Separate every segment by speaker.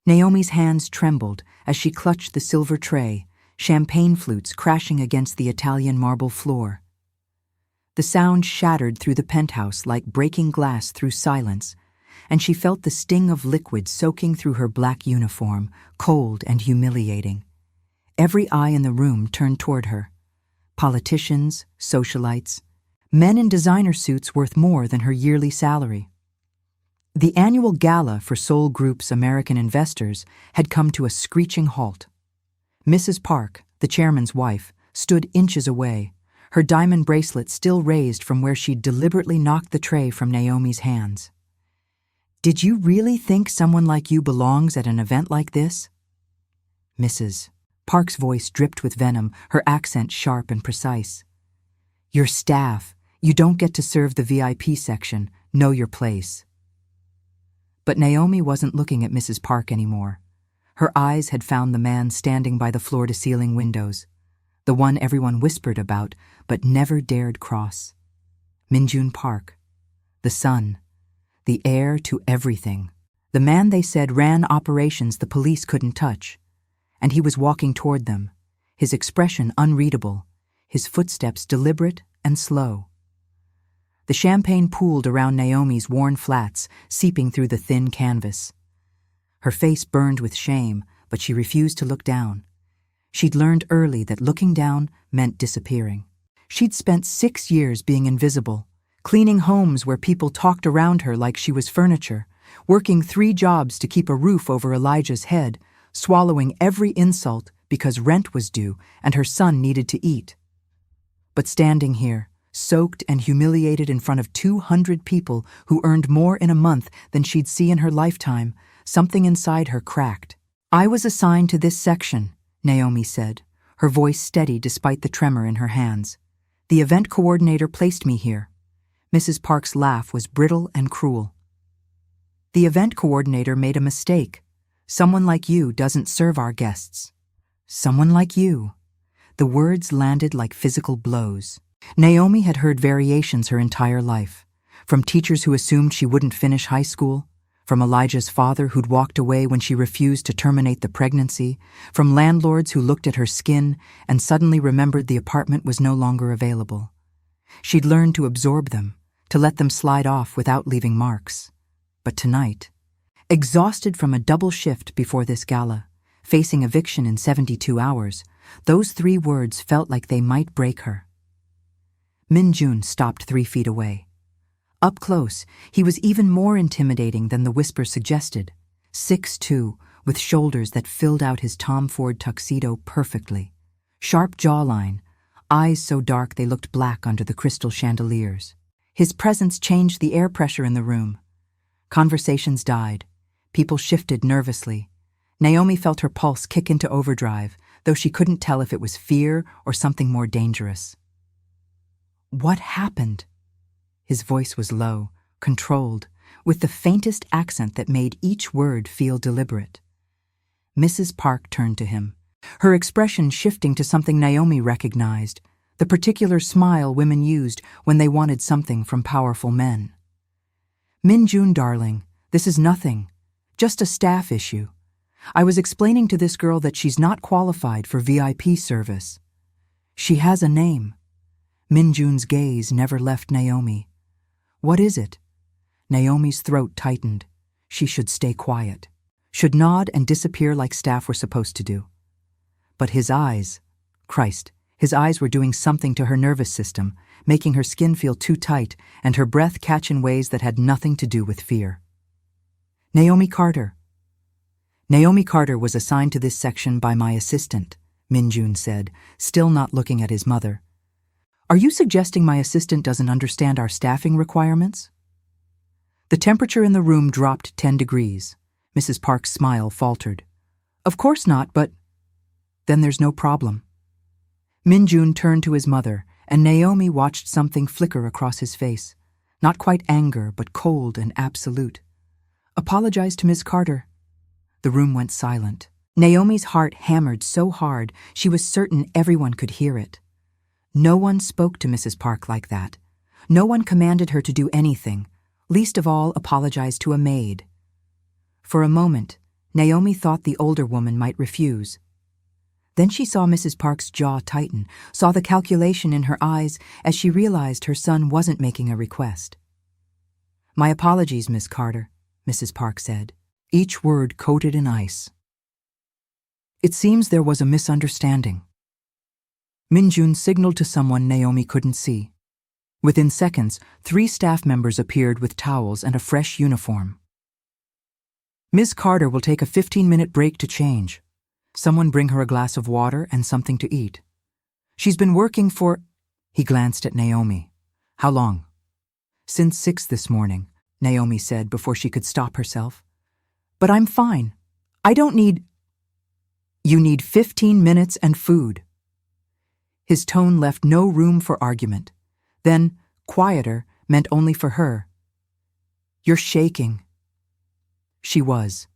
Speaker 1: Naomi's hands trembled as she clutched the silver tray, champagne flutes crashing against the Italian marble floor. The sound shattered through the penthouse like breaking glass through silence, and she felt the sting of liquid soaking through her black uniform, cold and humiliating. Every eye in the room turned toward her. Politicians, socialites, men in designer suits worth more than her yearly salary. The annual gala for Seoul Group's American investors had come to a screeching halt. Mrs. Park, the chairman's wife, stood inches away, her diamond bracelet still raised from where she'd deliberately knocked the tray from Naomi's hands. "Did you really think someone like you belongs at an event like this?" Mrs. Park's voice dripped with venom, her accent sharp and precise. "Your staff. You don't get to serve the VIP section. Know your place." But Naomi wasn't looking at Mrs. Park anymore. Her eyes had found the man standing by the floor-to-ceiling windows, the one everyone whispered about but never dared cross. Min-jun Park, the son, the heir to everything, the man they said ran operations the police couldn't touch. And he was walking toward them, his expression unreadable, his footsteps deliberate and slow. The champagne pooled around Naomi's worn flats, seeping through the thin canvas. Her face burned with shame, but she refused to look down. She'd learned early that looking down meant disappearing. She'd spent 6 years being invisible, cleaning homes where people talked around her like she was furniture, working 3 jobs to keep a roof over Elijah's head, swallowing every insult because rent was due and her son needed to eat. But standing here, soaked and humiliated in front of 200 people who earned more in a month than she'd see in her lifetime, something inside her cracked. "I was assigned to this section," Naomi said, her voice steady despite the tremor in her hands. "The event coordinator placed me here." Mrs. Park's laugh was brittle and cruel. "The event coordinator made a mistake. Someone like you doesn't serve our guests." "Someone like you." The words landed like physical blows. Naomi had heard variations her entire life, from teachers who assumed she wouldn't finish high school, from Elijah's father who'd walked away when she refused to terminate the pregnancy, from landlords who looked at her skin and suddenly remembered the apartment was no longer available. She'd learned to absorb them, to let them slide off without leaving marks. But tonight, exhausted from a double shift before this gala, facing eviction in 72 hours, those 3 words felt like they might break her. Min-jun stopped 3 feet away. Up close, he was even more intimidating than the whisper suggested. 6'2", with shoulders that filled out his Tom Ford tuxedo perfectly. Sharp jawline, eyes so dark they looked black under the crystal chandeliers. His presence changed the air pressure in the room. Conversations died. People shifted nervously. Naomi felt her pulse kick into overdrive, though she couldn't tell if it was fear or something more dangerous. "What happened?" His voice was low, controlled, with the faintest accent that made each word feel deliberate. Mrs. Park turned to him, her expression shifting to something Naomi recognized, the particular smile women used when they wanted something from powerful men. "Min-jun, darling, this is nothing. Just a staff issue. I was explaining to this girl that she's not qualified for VIP service. She has a name." Min-jun's gaze never left Naomi. "What is it?" Naomi's throat tightened. She should stay quiet, should nod and disappear like staff were supposed to do. But his eyes, Christ, his eyes were doing something to her nervous system, making her skin feel too tight and her breath catch in ways that had nothing to do with fear. "Naomi Carter." "Naomi Carter was assigned to this section by my assistant," Min-jun said, still not looking at his mother. "Are you suggesting my assistant doesn't understand our staffing requirements?" The temperature in the room dropped 10 degrees. Mrs. Park's smile faltered. "Of course not, but—" "Then there's no problem." Min-jun turned to his mother, and Naomi watched something flicker across his face. Not quite anger, but cold and absolute. "Apologize to Ms. Carter." The room went silent. Naomi's heart hammered so hard she was certain everyone could hear it. No one spoke to Mrs. Park like that. No one commanded her to do anything, least of all apologize to a maid. For a moment, Naomi thought the older woman might refuse. Then she saw Mrs. Park's jaw tighten, saw the calculation in her eyes as she realized her son wasn't making a request. "My apologies, Miss Carter," Mrs. Park said, each word coated in ice. "It seems there was a misunderstanding." Min-jun signaled to someone Naomi couldn't see. Within seconds, 3 staff members appeared with towels and a fresh uniform. "Ms. Carter will take a 15-minute break to change. Someone bring her a glass of water and something to eat. She's been working for—" He glanced at Naomi. "How long?" "Since 6 this morning," Naomi said before she could stop herself. "But I'm fine. I don't need—" "You need 15 minutes and food." His tone left no room for argument. Then, quieter, meant only for her. "You're shaking." She was.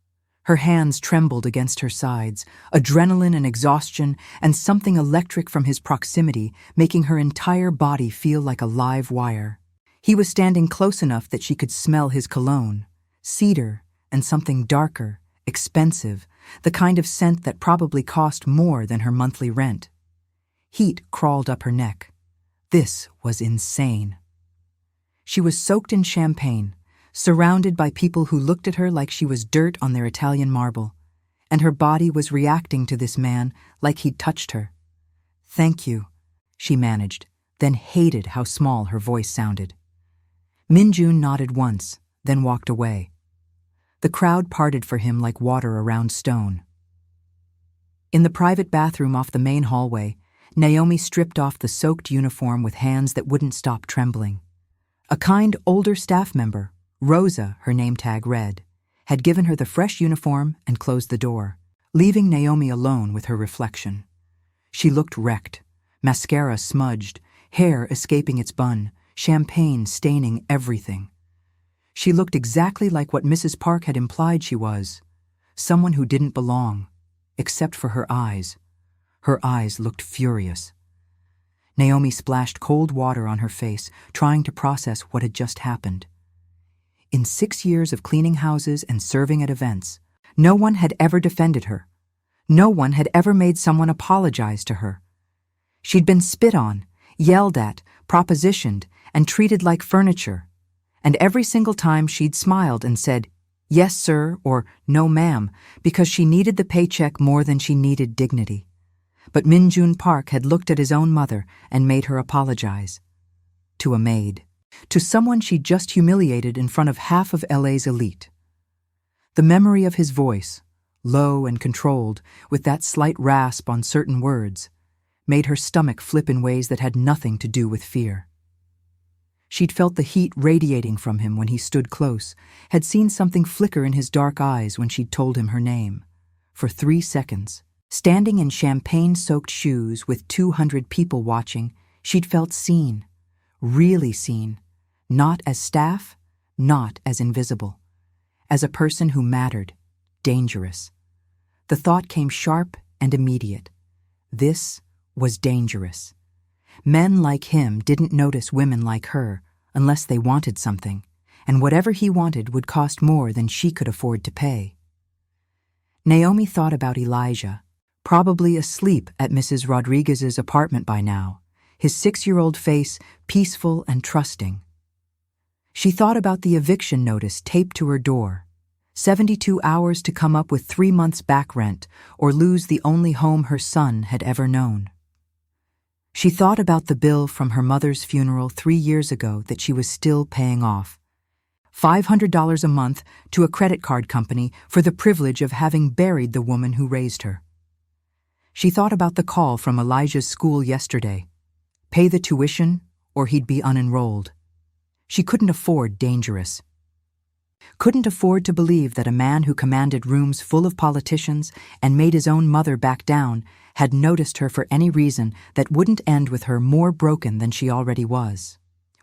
Speaker 1: Her hands trembled against her sides, adrenaline and exhaustion, and something electric from his proximity, making her entire body feel like a live wire. He was standing close enough that she could smell his cologne, cedar, and something darker, expensive, the kind of scent that probably cost more than her monthly rent. Heat crawled up her neck. This was insane. She was soaked in champagne, surrounded by people who looked at her like she was dirt on their Italian marble, and her body was reacting to this man like he'd touched her. "Thank you," she managed, then hated how small her voice sounded. Min-jun nodded once, then walked away. The crowd parted for him like water around stone. In the private bathroom off the main hallway, Naomi stripped off the soaked uniform with hands that wouldn't stop trembling. A kind older staff member, Rosa, her name tag read, had given her the fresh uniform and closed the door, leaving Naomi alone with her reflection. She looked wrecked, mascara smudged, hair escaping its bun, champagne staining everything. She looked exactly like what Mrs. Park had implied she was, someone who didn't belong, except for her eyes. Her eyes looked furious. Naomi splashed cold water on her face, trying to process what had just happened. In 6 years of cleaning houses and serving at events, no one had ever defended her. No one had ever made someone apologize to her. She'd been spit on, yelled at, propositioned, and treated like furniture. And every single time she'd smiled and said, "Yes, sir," or "No, ma'am," because she needed the paycheck more than she needed dignity. But Min-jun Park had looked at his own mother and made her apologize. To a maid. To someone she'd just humiliated in front of half of LA's elite. The memory of his voice, low and controlled, with that slight rasp on certain words, made her stomach flip in ways that had nothing to do with fear. She'd felt the heat radiating from him when he stood close, had seen something flicker in his dark eyes when she'd told him her name. For 3 seconds, standing in champagne-soaked shoes with 200 people watching, she'd felt seen, really seen, not as staff, not as invisible, as a person who mattered, dangerous. The thought came sharp and immediate. This was dangerous. Men like him didn't notice women like her unless they wanted something, and whatever he wanted would cost more than she could afford to pay. Naomi thought about Elijah, probably asleep at Mrs. Rodriguez's apartment by now, his 6-year-old face peaceful and trusting. She thought about the eviction notice taped to her door, 72 hours to come up with 3 months' back rent or lose the only home her son had ever known. She thought about the bill from her mother's funeral 3 years ago that she was still paying off. $500 a month to a credit card company for the privilege of having buried the woman who raised her. She thought about the call from Elijah's school yesterday. Pay the tuition or he'd be unenrolled. She couldn't afford dangerous. Couldn't afford to believe that a man who commanded rooms full of politicians and made his own mother back down had noticed her for any reason that wouldn't end with her more broken than she already was.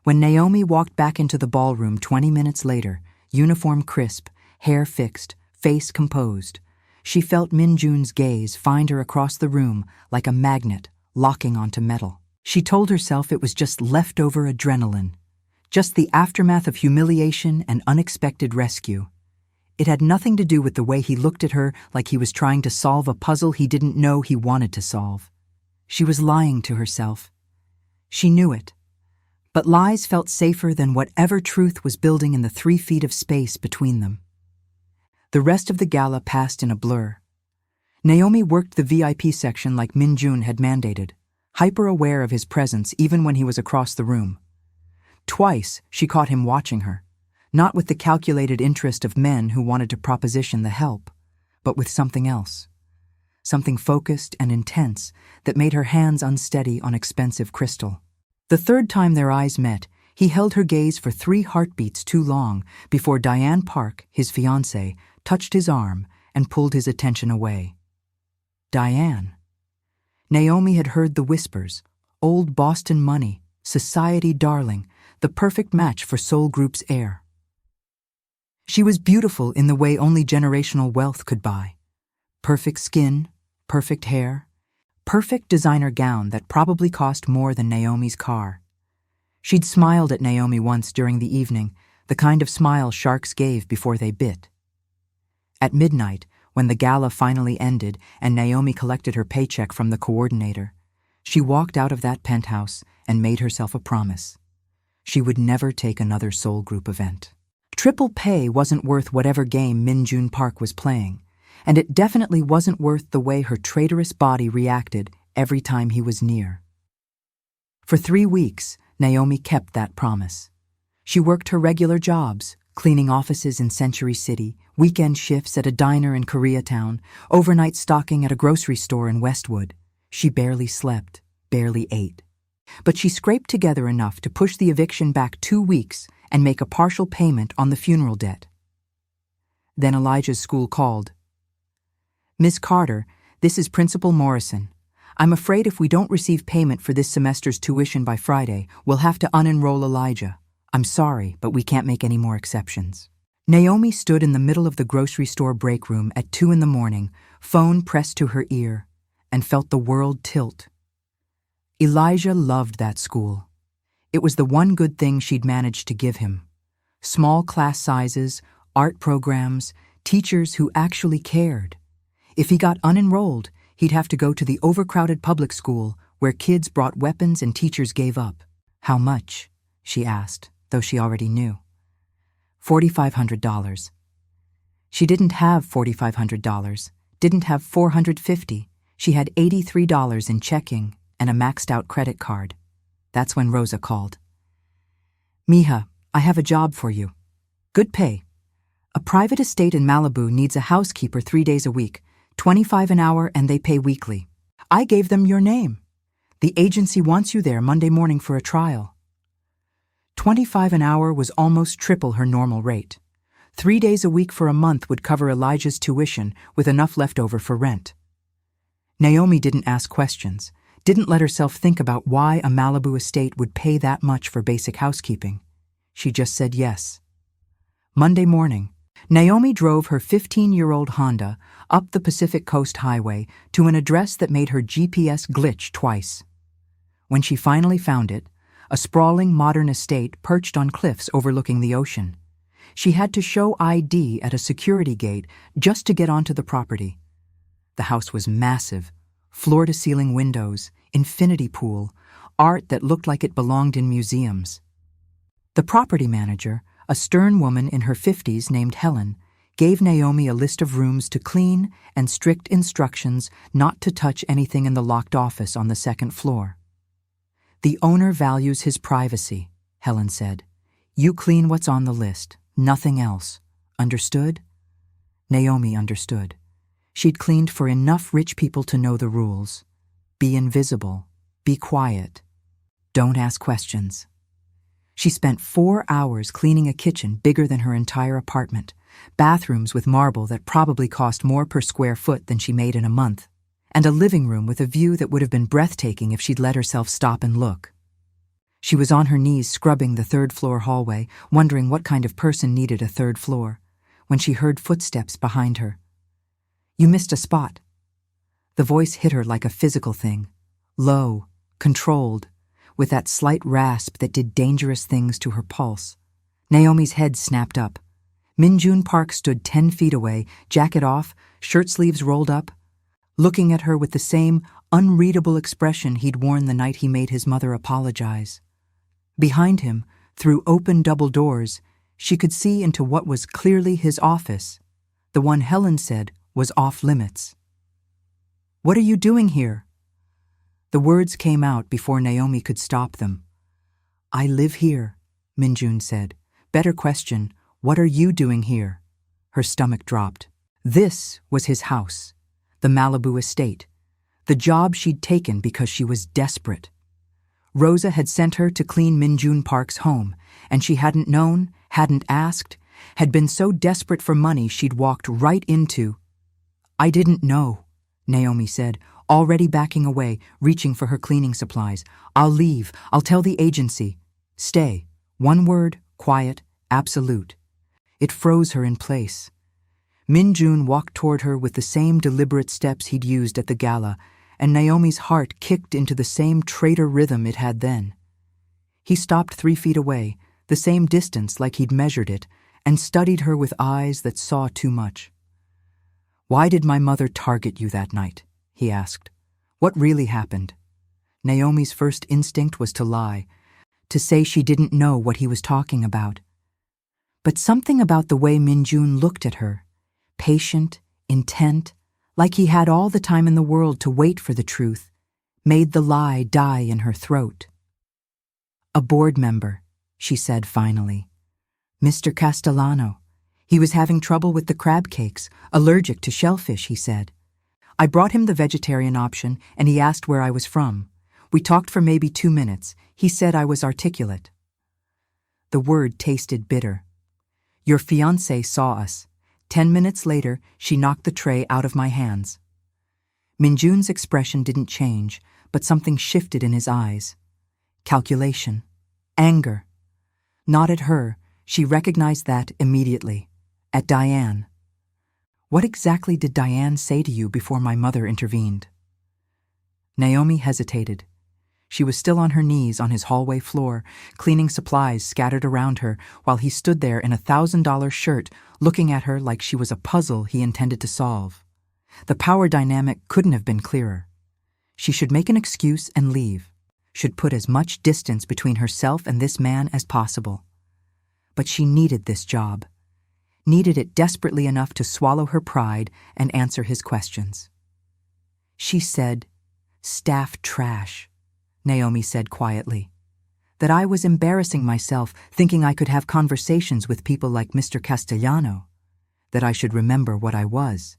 Speaker 1: When Naomi walked back into the ballroom 20 minutes later, uniform crisp, hair fixed, face composed, she felt Min-jun's gaze find her across the room like a magnet locking onto metal. She told herself it was just leftover adrenaline, just the aftermath of humiliation and unexpected rescue. It had nothing to do with the way he looked at her, like he was trying to solve a puzzle he didn't know he wanted to solve. She was lying to herself. She knew it. But lies felt safer than whatever truth was building in the 3 feet of space between them. The rest of the gala passed in a blur. Naomi worked the VIP section like Min-jun had mandated, hyper-aware of his presence even when he was across the room. Twice, she caught him watching her, not with the calculated interest of men who wanted to proposition the help, but with something else. Something focused and intense that made her hands unsteady on expensive crystal. The third time their eyes met, he held her gaze for 3 heartbeats too long before Diane Park, his fiancée, touched his arm and pulled his attention away. Diane. Naomi had heard the whispers. Old Boston money, society darling, the perfect match for Seoul Group's heir. She was beautiful in the way only generational wealth could buy. Perfect skin, perfect hair, perfect designer gown that probably cost more than Naomi's car. She'd smiled at Naomi once during the evening, the kind of smile sharks gave before they bit. At midnight, when the gala finally ended and Naomi collected her paycheck from the coordinator, she walked out of that penthouse and made herself a promise. She would never take another Seoul Group event. Triple pay wasn't worth whatever game Min-jun Park was playing, and it definitely wasn't worth the way her traitorous body reacted every time he was near. For 3 weeks, Naomi kept that promise. She worked her regular jobs, cleaning offices in Century City, weekend shifts at a diner in Koreatown, overnight stocking at a grocery store in Westwood. She barely slept, barely ate. But she scraped together enough to push the eviction back 2 weeks and make a partial payment on the funeral debt. Then Elijah's school called. "Miss Carter, this is Principal Morrison. I'm afraid if we don't receive payment for this semester's tuition by Friday, we'll have to unenroll Elijah. I'm sorry, but we can't make any more exceptions." Naomi stood in the middle of the grocery store break room at 2 a.m, phone pressed to her ear, and felt the world tilt. Elijah loved that school. It was the one good thing she'd managed to give him. Small class sizes, art programs, teachers who actually cared. If he got unenrolled, he'd have to go to the overcrowded public school where kids brought weapons and teachers gave up. "How much?" she asked, though she already knew. $4,500. She didn't have $4,500, didn't have $450. She had $83 in checking and a maxed-out credit card. That's when Rosa called. "Mija, I have a job for you. Good pay. A private estate in Malibu needs a housekeeper 3 days a week, $25 an hour, and they pay weekly. I gave them your name. The agency wants you there Monday morning for a trial." $25 an hour was almost triple her normal rate. 3 days a week for a month would cover Elijah's tuition with enough left over for rent. Naomi didn't ask questions, didn't let herself think about why a Malibu estate would pay that much for basic housekeeping. She just said yes. Monday morning, Naomi drove her 15-year-old Honda up the Pacific Coast Highway to an address that made her GPS glitch twice. When she finally found it, a sprawling modern estate perched on cliffs overlooking the ocean. She had to show ID at a security gate just to get onto the property. The house was massive, floor-to-ceiling windows, infinity pool, art that looked like it belonged in museums. The property manager, a stern woman in her 50s named Helen, gave Naomi a list of rooms to clean and strict instructions not to touch anything in the locked office on the 2nd floor. "The owner values his privacy," Helen said. "You clean what's on the list, nothing else. Understood?" Naomi understood. She'd cleaned for enough rich people to know the rules. Be invisible. Be quiet. Don't ask questions. She spent 4 hours cleaning a kitchen bigger than her entire apartment, bathrooms with marble that probably cost more per square foot than she made in a month, and a living room with a view that would have been breathtaking if she'd let herself stop and look. She was on her knees scrubbing the 3rd-floor hallway, wondering what kind of person needed a 3rd floor, when she heard footsteps behind her. "You missed a spot." The voice hit her like a physical thing, low, controlled, with that slight rasp that did dangerous things to her pulse. Naomi's head snapped up. Min-jun Park stood 10 feet away, jacket off, shirt sleeves rolled up, looking at her with the same unreadable expression he'd worn the night he made his mother apologize. Behind him, through open double doors, she could see into what was clearly his office, the one Helen said was off limits. "What are you doing here?" The words came out before Naomi could stop them. "I live here," Min-jun said. "Better question, what are you doing here?" Her stomach dropped. This was his house, the Malibu estate, the job she'd taken because she was desperate. Rosa had sent her to clean Min-jun Park's home, and she hadn't known, hadn't asked, had been so desperate for money she'd walked right into. "I didn't know," Naomi said, already backing away, reaching for her cleaning supplies. "I'll leave. I'll tell the agency." "Stay." One word, quiet, absolute. It froze her in place. Min-jun walked toward her with the same deliberate steps he'd used at the gala, and Naomi's heart kicked into the same traitor rhythm it had then. He stopped 3 feet away, the same distance like he'd measured it, and studied her with eyes that saw too much. "Why did my mother target you that night?" he asked. "What really happened?" Naomi's first instinct was to lie, to say she didn't know what he was talking about. But something about the way Min-jun looked at her, patient, intent, like he had all the time in the world to wait for the truth, made the lie die in her throat. "A board member," she said finally. "Mr. Castellano. He was having trouble with the crab cakes, allergic to shellfish, he said. I brought him the vegetarian option, and he asked where I was from. We talked for maybe 2 minutes. He said I was articulate." The word tasted bitter. "Your fiancé saw us. 10 minutes later, she knocked the tray out of my hands." Min-jun's expression didn't change, but something shifted in his eyes. Calculation. Anger. Not at her. She recognized that immediately. At Diane. "What exactly did Diane say to you before my mother intervened?" Naomi hesitated. She was still on her knees on his hallway floor, cleaning supplies scattered around her, while he stood there in a $1,000 shirt, looking at her like she was a puzzle he intended to solve. The power dynamic couldn't have been clearer. She should make an excuse and leave, should put as much distance between herself and this man as possible. But she needed this job, needed it desperately enough to swallow her pride and answer his questions. She said, "Staff trash," Naomi said quietly. "That I was embarrassing myself thinking I could have conversations with people like Mr. Castellano. That I should remember what I was."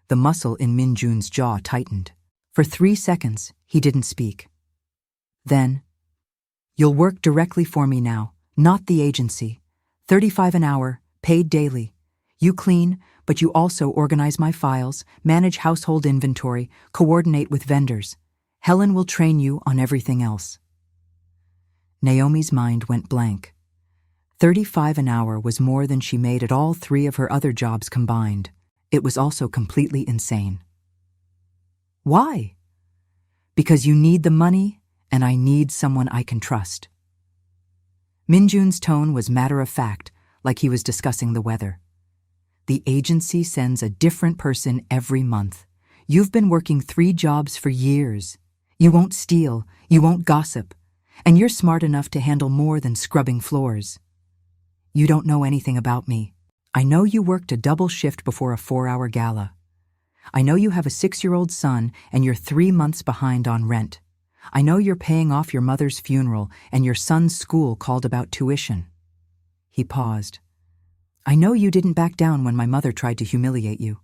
Speaker 1: The muscle in Min-jun's jaw tightened. For 3 seconds, he didn't speak. Then, "You'll work directly for me now, not the agency. 35 an hour, paid daily. You clean, but you also organize my files, manage household inventory, coordinate with vendors. Helen will train you on everything else." Naomi's mind went blank. 35 an hour was more than she made at all 3 of her other jobs combined. It was also completely insane. "Why?" "Because you need the money, and I need someone I can trust." Min-jun's tone was matter-of-fact, like he was discussing the weather. "The agency sends a different person every month. You've been working 3 jobs for years. You won't steal, you won't gossip, and you're smart enough to handle more than scrubbing floors. You don't know anything about me. I know you worked a double shift before a 4-hour gala. I know you have a 6-year-old son and you're 3 months behind on rent. I know you're paying off your mother's funeral and your son's school called about tuition." He paused. "I know you didn't back down when my mother tried to humiliate you."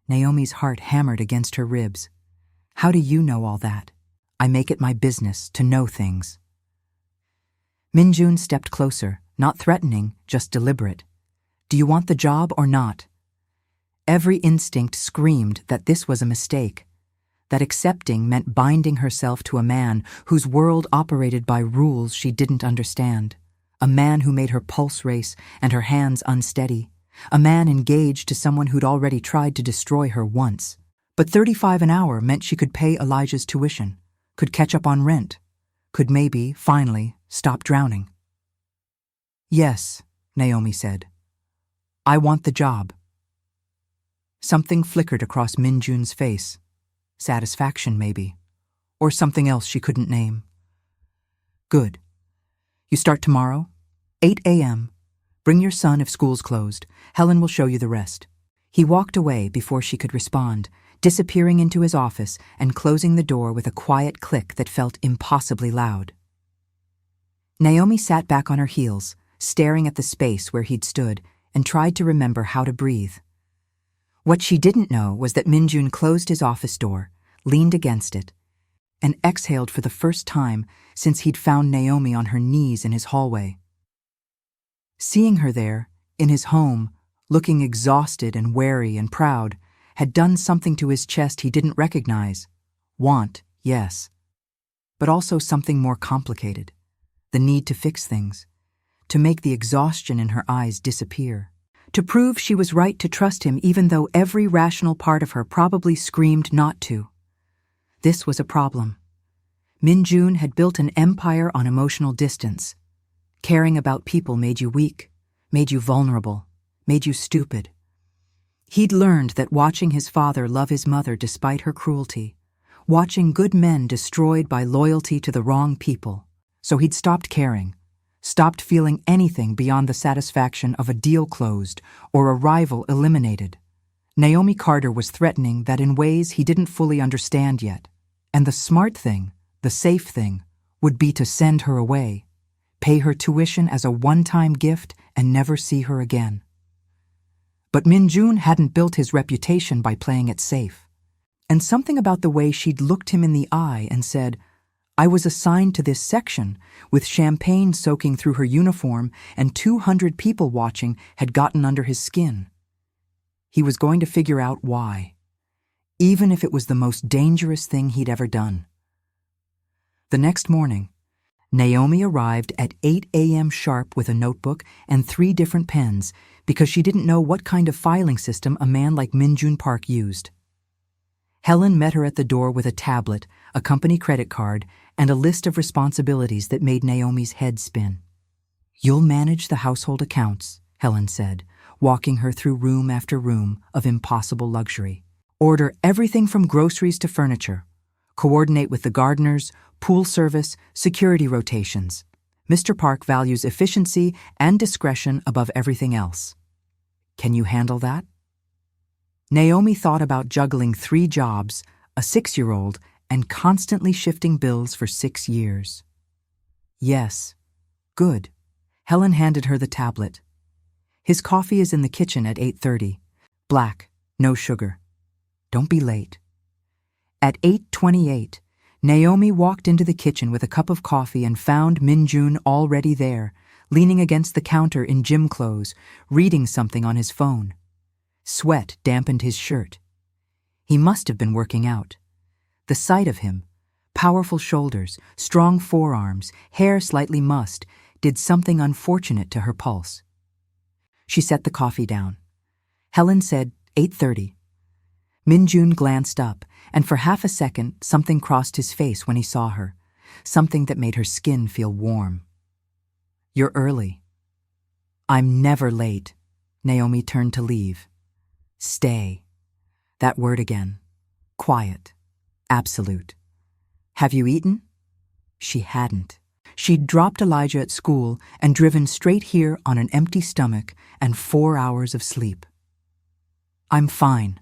Speaker 1: Naomi's heart hammered against her ribs. "How do you know all that? I make it my business to know things." Min-jun stepped closer, not threatening, just deliberate. "Do you want the job or not?" Every instinct screamed that this was a mistake, that accepting meant binding herself to a man whose world operated by rules she didn't understand, a man who made her pulse race and her hands unsteady, a man engaged to someone who'd already tried to destroy her once. But 35 an hour meant she could pay Elijah's tuition, could catch up on rent, could maybe, finally, stop drowning. "Yes," Naomi said. I want the job. Something flickered across Min-jun's face. Satisfaction, maybe. Or something else she couldn't name. Good. You start tomorrow? 8 a.m. Bring your son if school's closed. Helen will show you the rest. He walked away before she could respond, disappearing into his office and closing the door with a quiet click that felt impossibly loud. Naomi sat back on her heels, staring at the space where he'd stood, and tried to remember how to breathe. What she didn't know was that Min-jun closed his office door, leaned against it, and exhaled for the first time since he'd found Naomi on her knees in his hallway. Seeing her there, in his home, looking exhausted and wary and proud, had done something to his chest he didn't recognize. Want, yes, but also something more complicated. The need to fix things, to make the exhaustion in her eyes disappear, to prove she was right to trust him even though every rational part of her probably screamed not to. This was a problem. Min-jun had built an empire on emotional distance. Caring about people made you weak, made you vulnerable, made you stupid. He'd learned that watching his father love his mother despite her cruelty, watching good men destroyed by loyalty to the wrong people, so he'd stopped caring, stopped feeling anything beyond the satisfaction of a deal closed or a rival eliminated. Naomi Carter was threatening that in ways he didn't fully understand yet, and the smart thing, the safe thing, would be to send her away, pay her tuition as a one-time gift and never see her again. But Min-jun hadn't built his reputation by playing it safe. And something about the way she'd looked him in the eye and said, I was assigned to this section, with champagne soaking through her uniform and 200 people watching, had gotten under his skin. He was going to figure out why, even if it was the most dangerous thing he'd ever done. The next morning, Naomi arrived at 8 a.m. sharp with a notebook and 3 different pens because she didn't know what kind of filing system a man like Min-jun Park used. Helen met her at the door with a tablet, a company credit card, and a list of responsibilities that made Naomi's head spin. You'll manage the household accounts, Helen said, walking her through room after room of impossible luxury. Order everything from groceries to furniture. Coordinate with the gardeners, pool service, security rotations. Mr. Park values efficiency and discretion above everything else. Can you handle that? Naomi thought about juggling 3 jobs, a 6-year-old, and constantly shifting bills for 6 years. Yes. Good. Helen handed her the tablet. His coffee is in the kitchen at 8:30. Black, no sugar. Don't be late. At 8:28, Naomi walked into the kitchen with a cup of coffee and found Min-jun already there, leaning against the counter in gym clothes, reading something on his phone. Sweat dampened his shirt. He must have been working out. The sight of him, powerful shoulders, strong forearms, hair slightly mussed, did something unfortunate to her pulse. She set the coffee down. Helen said, 8:30. Min-jun glanced up, and for half a second something crossed his face when he saw her, something that made her skin feel warm. You're early. I'm never late. Naomi turned to leave. Stay. That word again. Quiet. Absolute. Have you eaten? She hadn't. She'd dropped Elijah at school and driven straight here on an empty stomach and 4 hours of sleep. I'm fine.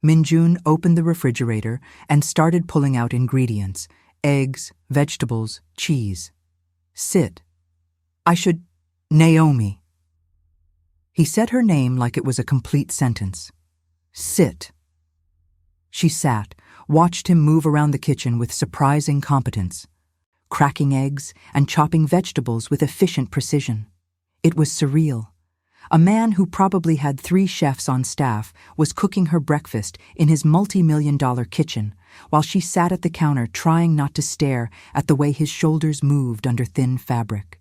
Speaker 1: Min-jun opened the refrigerator and started pulling out ingredients, eggs, vegetables, cheese. Sit. I should... Naomi. He said her name like it was a complete sentence. Sit. She sat, watched him move around the kitchen with surprising competence, cracking eggs and chopping vegetables with efficient precision. It was surreal. A man who probably had 3 chefs on staff was cooking her breakfast in his multi-million-dollar kitchen while she sat at the counter trying not to stare at the way his shoulders moved under thin fabric.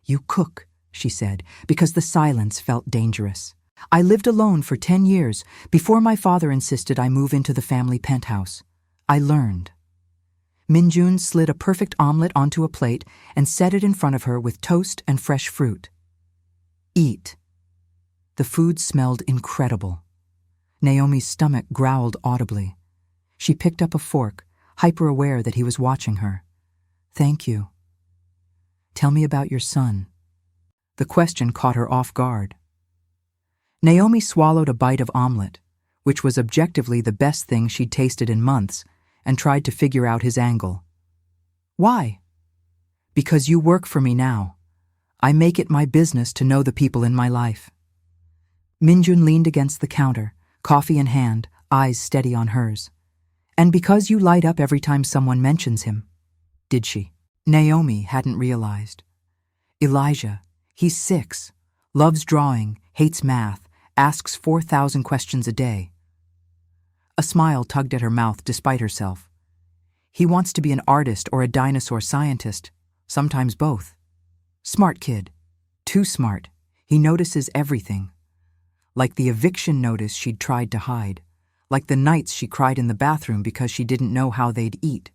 Speaker 1: You cook, she said, because the silence felt dangerous. I lived alone for 10 years before my father insisted I move into the family penthouse. I learned. Min-jun slid a perfect omelet onto a plate and set it in front of her with toast and fresh fruit. Eat. The food smelled incredible. Naomi's stomach growled audibly. She picked up a fork, hyper-aware that he was watching her. "Thank you. Tell me about your son." The question caught her off guard. Naomi swallowed a bite of omelet, which was objectively the best thing she'd tasted in months, and tried to figure out his angle. "Why?" "Because you work for me now. I make it my business to know the people in my life." Min-jun leaned against the counter, coffee in hand, eyes steady on hers. "And because you light up every time someone mentions him." Did she? Naomi hadn't realized. Elijah, he's 6, loves drawing, hates math, asks 4,000 questions a day. A smile tugged at her mouth despite herself. He wants to be an artist or a dinosaur scientist, sometimes both. Smart kid. Too smart. He notices everything. Like the eviction notice she'd tried to hide. Like the nights she cried in the bathroom because she didn't know how they'd eat.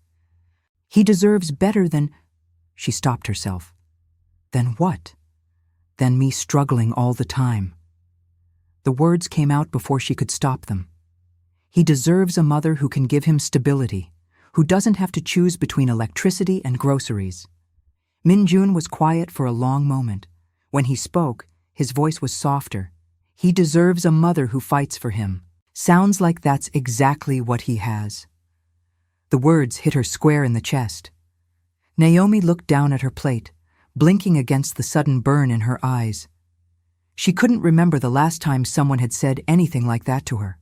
Speaker 1: He deserves better than... She stopped herself. Then what? Than me struggling all the time. The words came out before she could stop them. He deserves a mother who can give him stability, who doesn't have to choose between electricity and groceries. Min-jun was quiet for a long moment. When he spoke, his voice was softer. He deserves a mother who fights for him. Sounds like that's exactly what he has. The words hit her square in the chest. Naomi looked down at her plate, blinking against the sudden burn in her eyes. She couldn't remember the last time someone had said anything like that to her.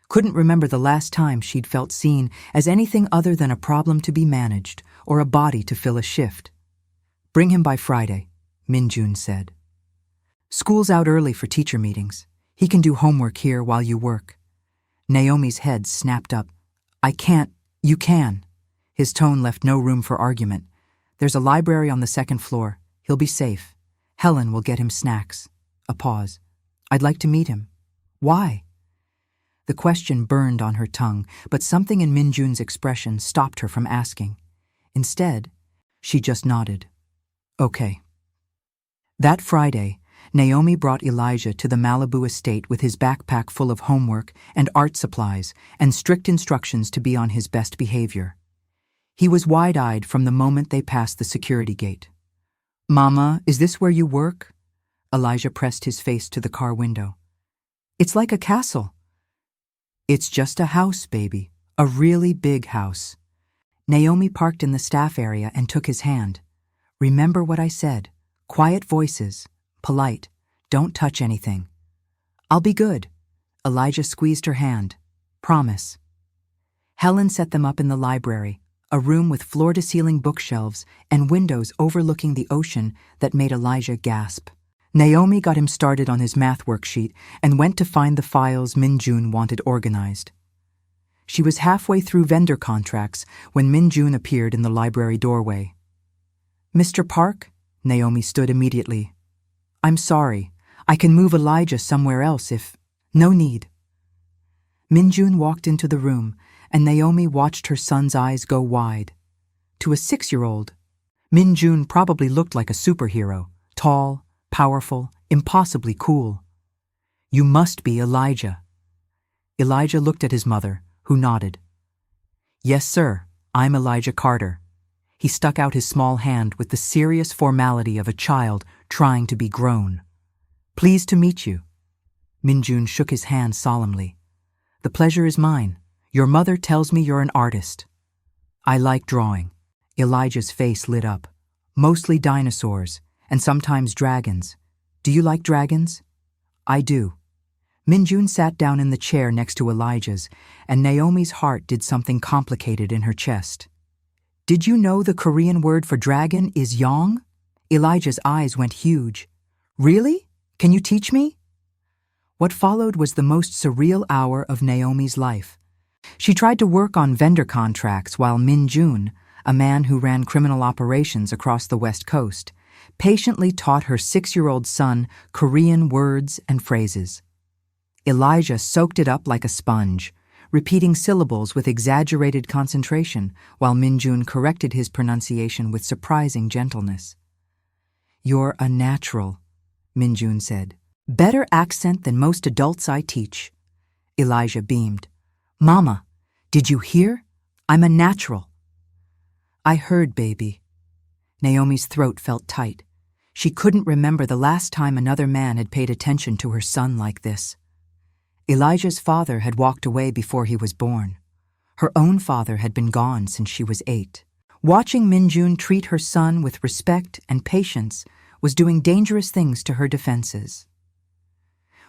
Speaker 1: Couldn't remember the last time she'd felt seen as anything other than a problem to be managed or a body to fill a shift. "Bring him by Friday," Min-jun said. "School's out early for teacher meetings. He can do homework here while you work." Naomi's head snapped up. "I can't." "You can." His tone left no room for argument. "There's a library on the 2nd floor. He'll be safe. Helen will get him snacks." A pause. "I'd like to meet him." "Why?" The question burned on her tongue, but something in Min-jun's expression stopped her from asking. Instead, she just nodded. "Okay." That Friday, Naomi brought Elijah to the Malibu estate with his backpack full of homework and art supplies and strict instructions to be on his best behavior. He was wide-eyed from the moment they passed the security gate. "Mama, is this where you work?" Elijah pressed his face to the car window. "It's like a castle." "It's just a house, baby. A really big house." Naomi parked in the staff area and took his hand. "Remember what I said. Quiet voices. Polite. Don't touch anything." "I'll be good." Elijah squeezed her hand. "Promise." Helen set them up in the library, a room with floor-to-ceiling bookshelves and windows overlooking the ocean that made Elijah gasp. Naomi got him started on his math worksheet and went to find the files Min-jun wanted organized. She was halfway through vendor contracts when Min-jun appeared in the library doorway. "Mr. Park?" Naomi stood immediately. "I'm sorry. I can move Elijah somewhere else if—" "No need." Min-jun walked into the room, and Naomi watched her son's eyes go wide. To a 6-year-old, Min-jun probably looked like a superhero, tall, powerful, impossibly cool. "You must be Elijah." Elijah looked at his mother, who nodded. "Yes, sir, I'm Elijah Carter." He stuck out his small hand with the serious formality of a child trying to be grown. "Pleased to meet you." Min-jun shook his hand solemnly. "The pleasure is mine. Your mother tells me you're an artist." "I like drawing." Elijah's face lit up. "Mostly dinosaurs, and sometimes dragons. Do you like dragons?" "I do." Min-jun sat down in the chair next to Elijah's, and Naomi's heart did something complicated in her chest. "Did you know the Korean word for dragon is yong?" Elijah's eyes went huge. "Really? Can you teach me?" What followed was the most surreal hour of Naomi's life. She tried to work on vendor contracts while Min-jun, a man who ran criminal operations across the West Coast, patiently taught her 6-year-old son Korean words and phrases. Elijah soaked it up like a sponge, repeating syllables with exaggerated concentration while Min-jun corrected his pronunciation with surprising gentleness. "You're a natural," Min-jun said, Better accent than most adults I teach. Elijah beamed. Mama, did you hear? I'm a natural. I heard, baby. Naomi's throat felt tight. She couldn't remember the last time another man had paid attention to her son like this. Elijah's father had walked away before he was born. Her own father had been gone since she was 8. Watching Min-jun treat her son with respect and patience was doing dangerous things to her defenses.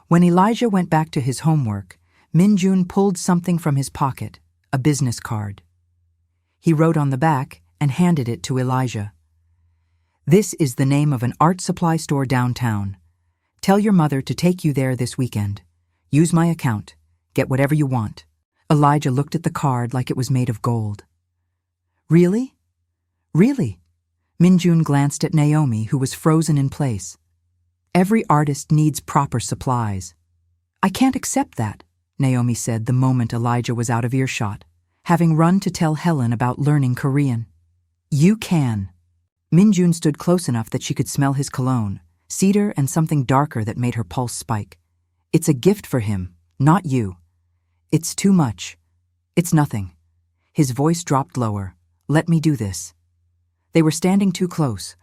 Speaker 1: When Elijah went back to his homework, Min-jun pulled something from his pocket, a business card. He wrote on the back and handed it to Elijah. This is the name of an art supply store downtown. Tell your mother to take you there this weekend. Use my account. Get whatever you want. Elijah looked at the card like it was made of gold. Really? Really? Min-jun glanced at Naomi, who was frozen in place. Every artist needs proper supplies. I can't accept that, Naomi said the moment Elijah was out of earshot, having run to tell Helen about learning Korean. You can. Min-jun stood close enough that she could smell his cologne, cedar and something darker that made her pulse spike. It's a gift for him, not you. It's too much. It's nothing. His voice dropped lower. Let me do this. They were standing too close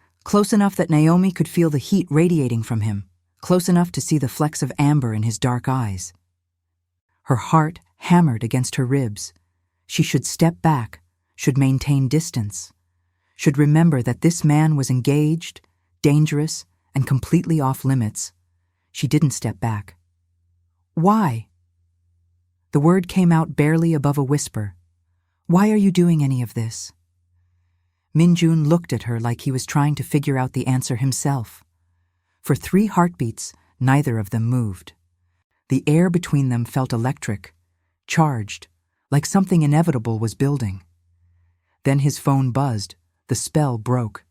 Speaker 1: enough that Naomi could feel the heat radiating from him, close enough to see the flecks of amber in his dark eyes. Her heart hammered against her ribs. She should step back, should maintain distance, should remember that this man was engaged, dangerous, and completely off limits. She didn't step back. Why? The word came out barely above a whisper. Why are you doing any of this? Min-jun looked at her like he was trying to figure out the answer himself. For 3 heartbeats, neither of them moved. The air between them felt electric, charged, like something inevitable was building. Then his phone buzzed. The spell broke.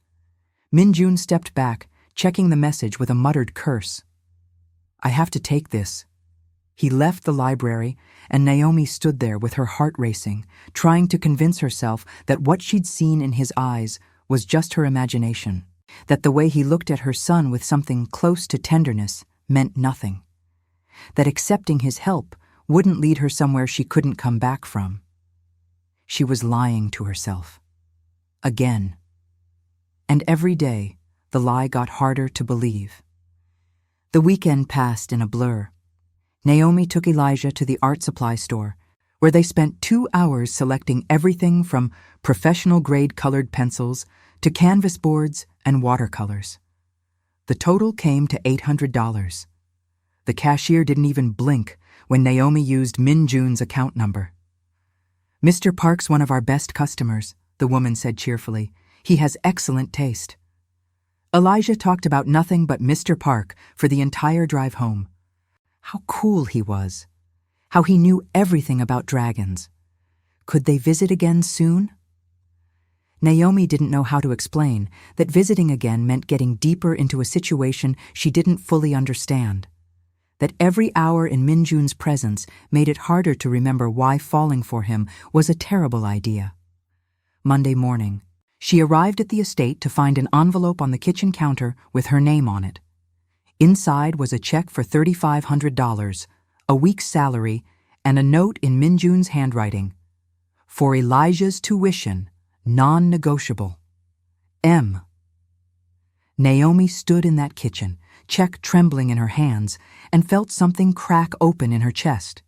Speaker 1: Min-jun stepped back, checking the message with a muttered curse. I have to take this. He left the library, and Naomi stood there with her heart racing, trying to convince herself that what she'd seen in his eyes was just her imagination, that the way he looked at her son with something close to tenderness meant nothing, that accepting his help wouldn't lead her somewhere she couldn't come back from. She was lying to herself. Again. And every day, the lie got harder to believe. The weekend passed in a blur. Naomi took Elijah to the art supply store, where they spent 2 hours selecting everything from professional-grade colored pencils to canvas boards and watercolors. The total came to $800. The cashier didn't even blink when Naomi used Min-jun's account number. Mr. Park's one of our best customers, the woman said cheerfully. He has excellent taste. Elijah talked about nothing but Mr. Park for the entire drive home. How cool he was. How he knew everything about dragons. Could they visit again soon? Naomi didn't know how to explain that visiting again meant getting deeper into a situation she didn't fully understand. That every hour in Min-jun's presence made it harder to remember why falling for him was a terrible idea. Monday morning, she arrived at the estate to find an envelope on the kitchen counter with her name on it. Inside was a check for $3,500, a week's salary, and a note in Min-jun's handwriting. For Elijah's tuition, non-negotiable. M. Naomi stood in that kitchen, check trembling in her hands, and felt something crack open in her chest.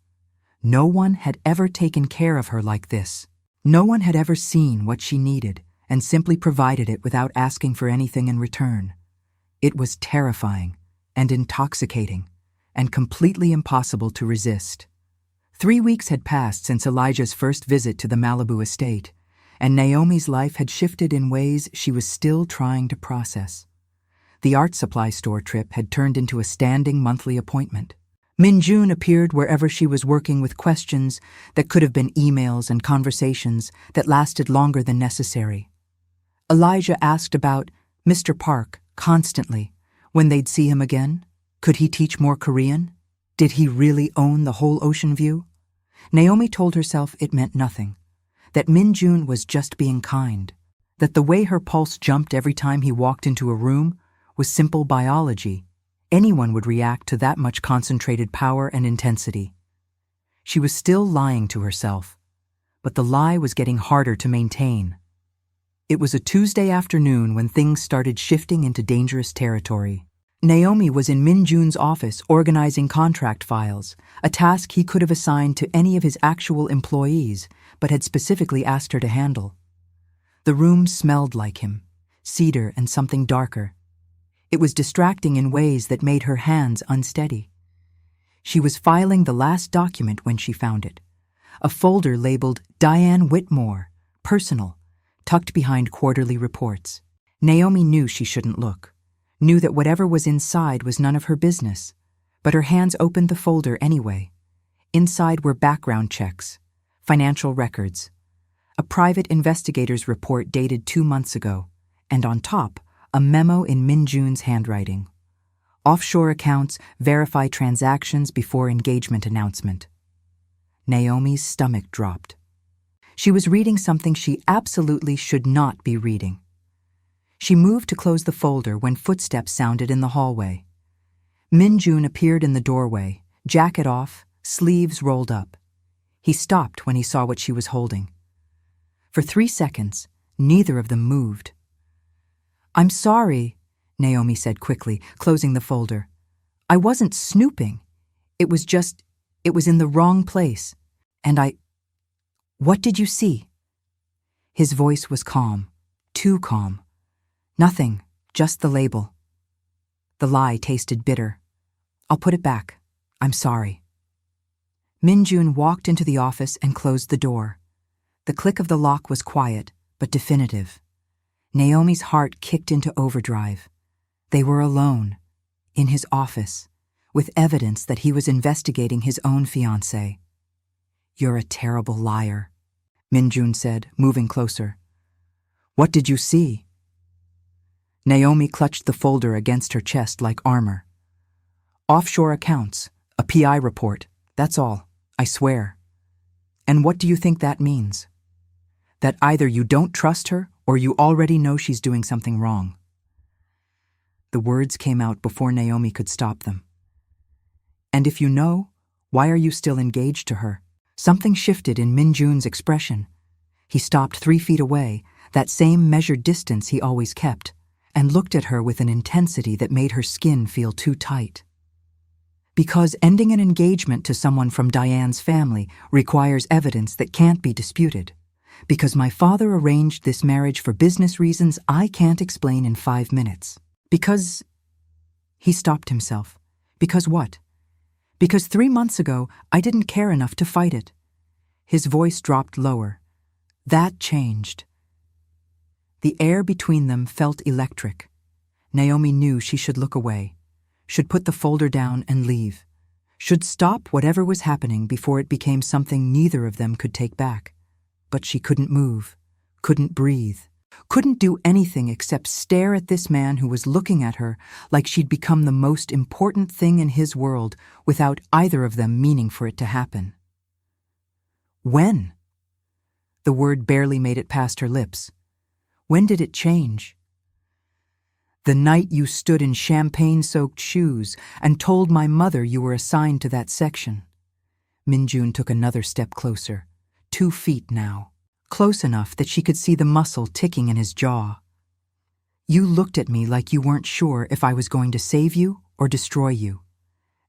Speaker 1: No one had ever taken care of her like this. No one had ever seen what she needed and simply provided it without asking for anything in return. It was terrifying and intoxicating and completely impossible to resist. 3 weeks had passed since Elijah's first visit to the Malibu estate, and Naomi's life had shifted in ways she was still trying to process. The art supply store trip had turned into a standing monthly appointment. Min-jun appeared wherever she was working with questions that could have been emails and conversations that lasted longer than necessary. Elijah asked about Mr. Park constantly, when they'd see him again. Could he teach more Korean? Did he really own the whole ocean view? Naomi told herself it meant nothing, that Min-jun was just being kind, that the way her pulse jumped every time he walked into a room was simple biology. anyone would react to that much concentrated power and intensity. She was still lying to herself, but the lie was getting harder to maintain. It was a Tuesday afternoon when things started shifting into dangerous territory. Naomi was in Min-jun's office organizing contract files, a task he could have assigned to any of his actual employees, but had specifically asked her to handle. The room smelled like him, cedar and something darker. It was distracting in ways that made her hands unsteady. She was filing the last document when she found it, a folder labeled Diane Whitmore, Personal, tucked behind quarterly reports. Naomi knew she shouldn't look, knew that whatever was inside was none of her business, but her hands opened the folder anyway. Inside were background checks, financial records, a private investigator's report dated 2 months ago, and on top, a memo in Min-jun's handwriting. Offshore accounts verify transactions before engagement announcement. Naomi's stomach dropped. She was reading something she absolutely should not be reading. She moved to close the folder when footsteps sounded in the hallway. Min-jun appeared in the doorway, jacket off, sleeves rolled up. He stopped when he saw what she was holding. For 3 seconds, neither of them moved. "I'm sorry," Naomi said quickly, closing the folder. "I wasn't snooping. It was in the wrong place. And What did you see?" His voice was calm, too calm. "Nothing, just the label." The lie tasted bitter. "I'll put it back. I'm sorry." Min-jun walked into the office and closed the door. The click of the lock was quiet, but definitive. Naomi's heart kicked into overdrive. They were alone, in his office, with evidence that he was investigating his own fiancée. "You're a terrible liar," Min-jun said, moving closer. "What did you see?" Naomi clutched the folder against her chest like armor. "Offshore accounts, a PI report, that's all, I swear." "And what do you think that means?" "That either you don't trust her or you already know she's doing something wrong." The words came out before Naomi could stop them. "And if you know, why are you still engaged to her?" Something shifted in Min-jun's expression. He stopped 3 feet away, that same measured distance he always kept, and looked at her with an intensity that made her skin feel too tight. "Because ending an engagement to someone from Diane's family requires evidence that can't be disputed. Because my father arranged this marriage for business reasons I can't explain in 5 minutes. Because—" He stopped himself. "Because what?" "Because 3 months ago I didn't care enough to fight it." His voice dropped lower. That changed. The air between them felt electric. Naomi knew she should look away, should put the folder down and leave, should stop whatever was happening before it became something neither of them could take back. But she couldn't move, couldn't breathe, couldn't do anything except stare at this man who was looking at her like she'd become the most important thing in his world without either of them meaning for it to happen. When? The word barely made it past her lips. When did it change? "The night you stood in champagne-soaked shoes and told my mother you were assigned to that section." Min-jun took another step closer. 2 feet now, close enough that she could see the muscle ticking in his jaw. "You looked at me like you weren't sure if I was going to save you or destroy you.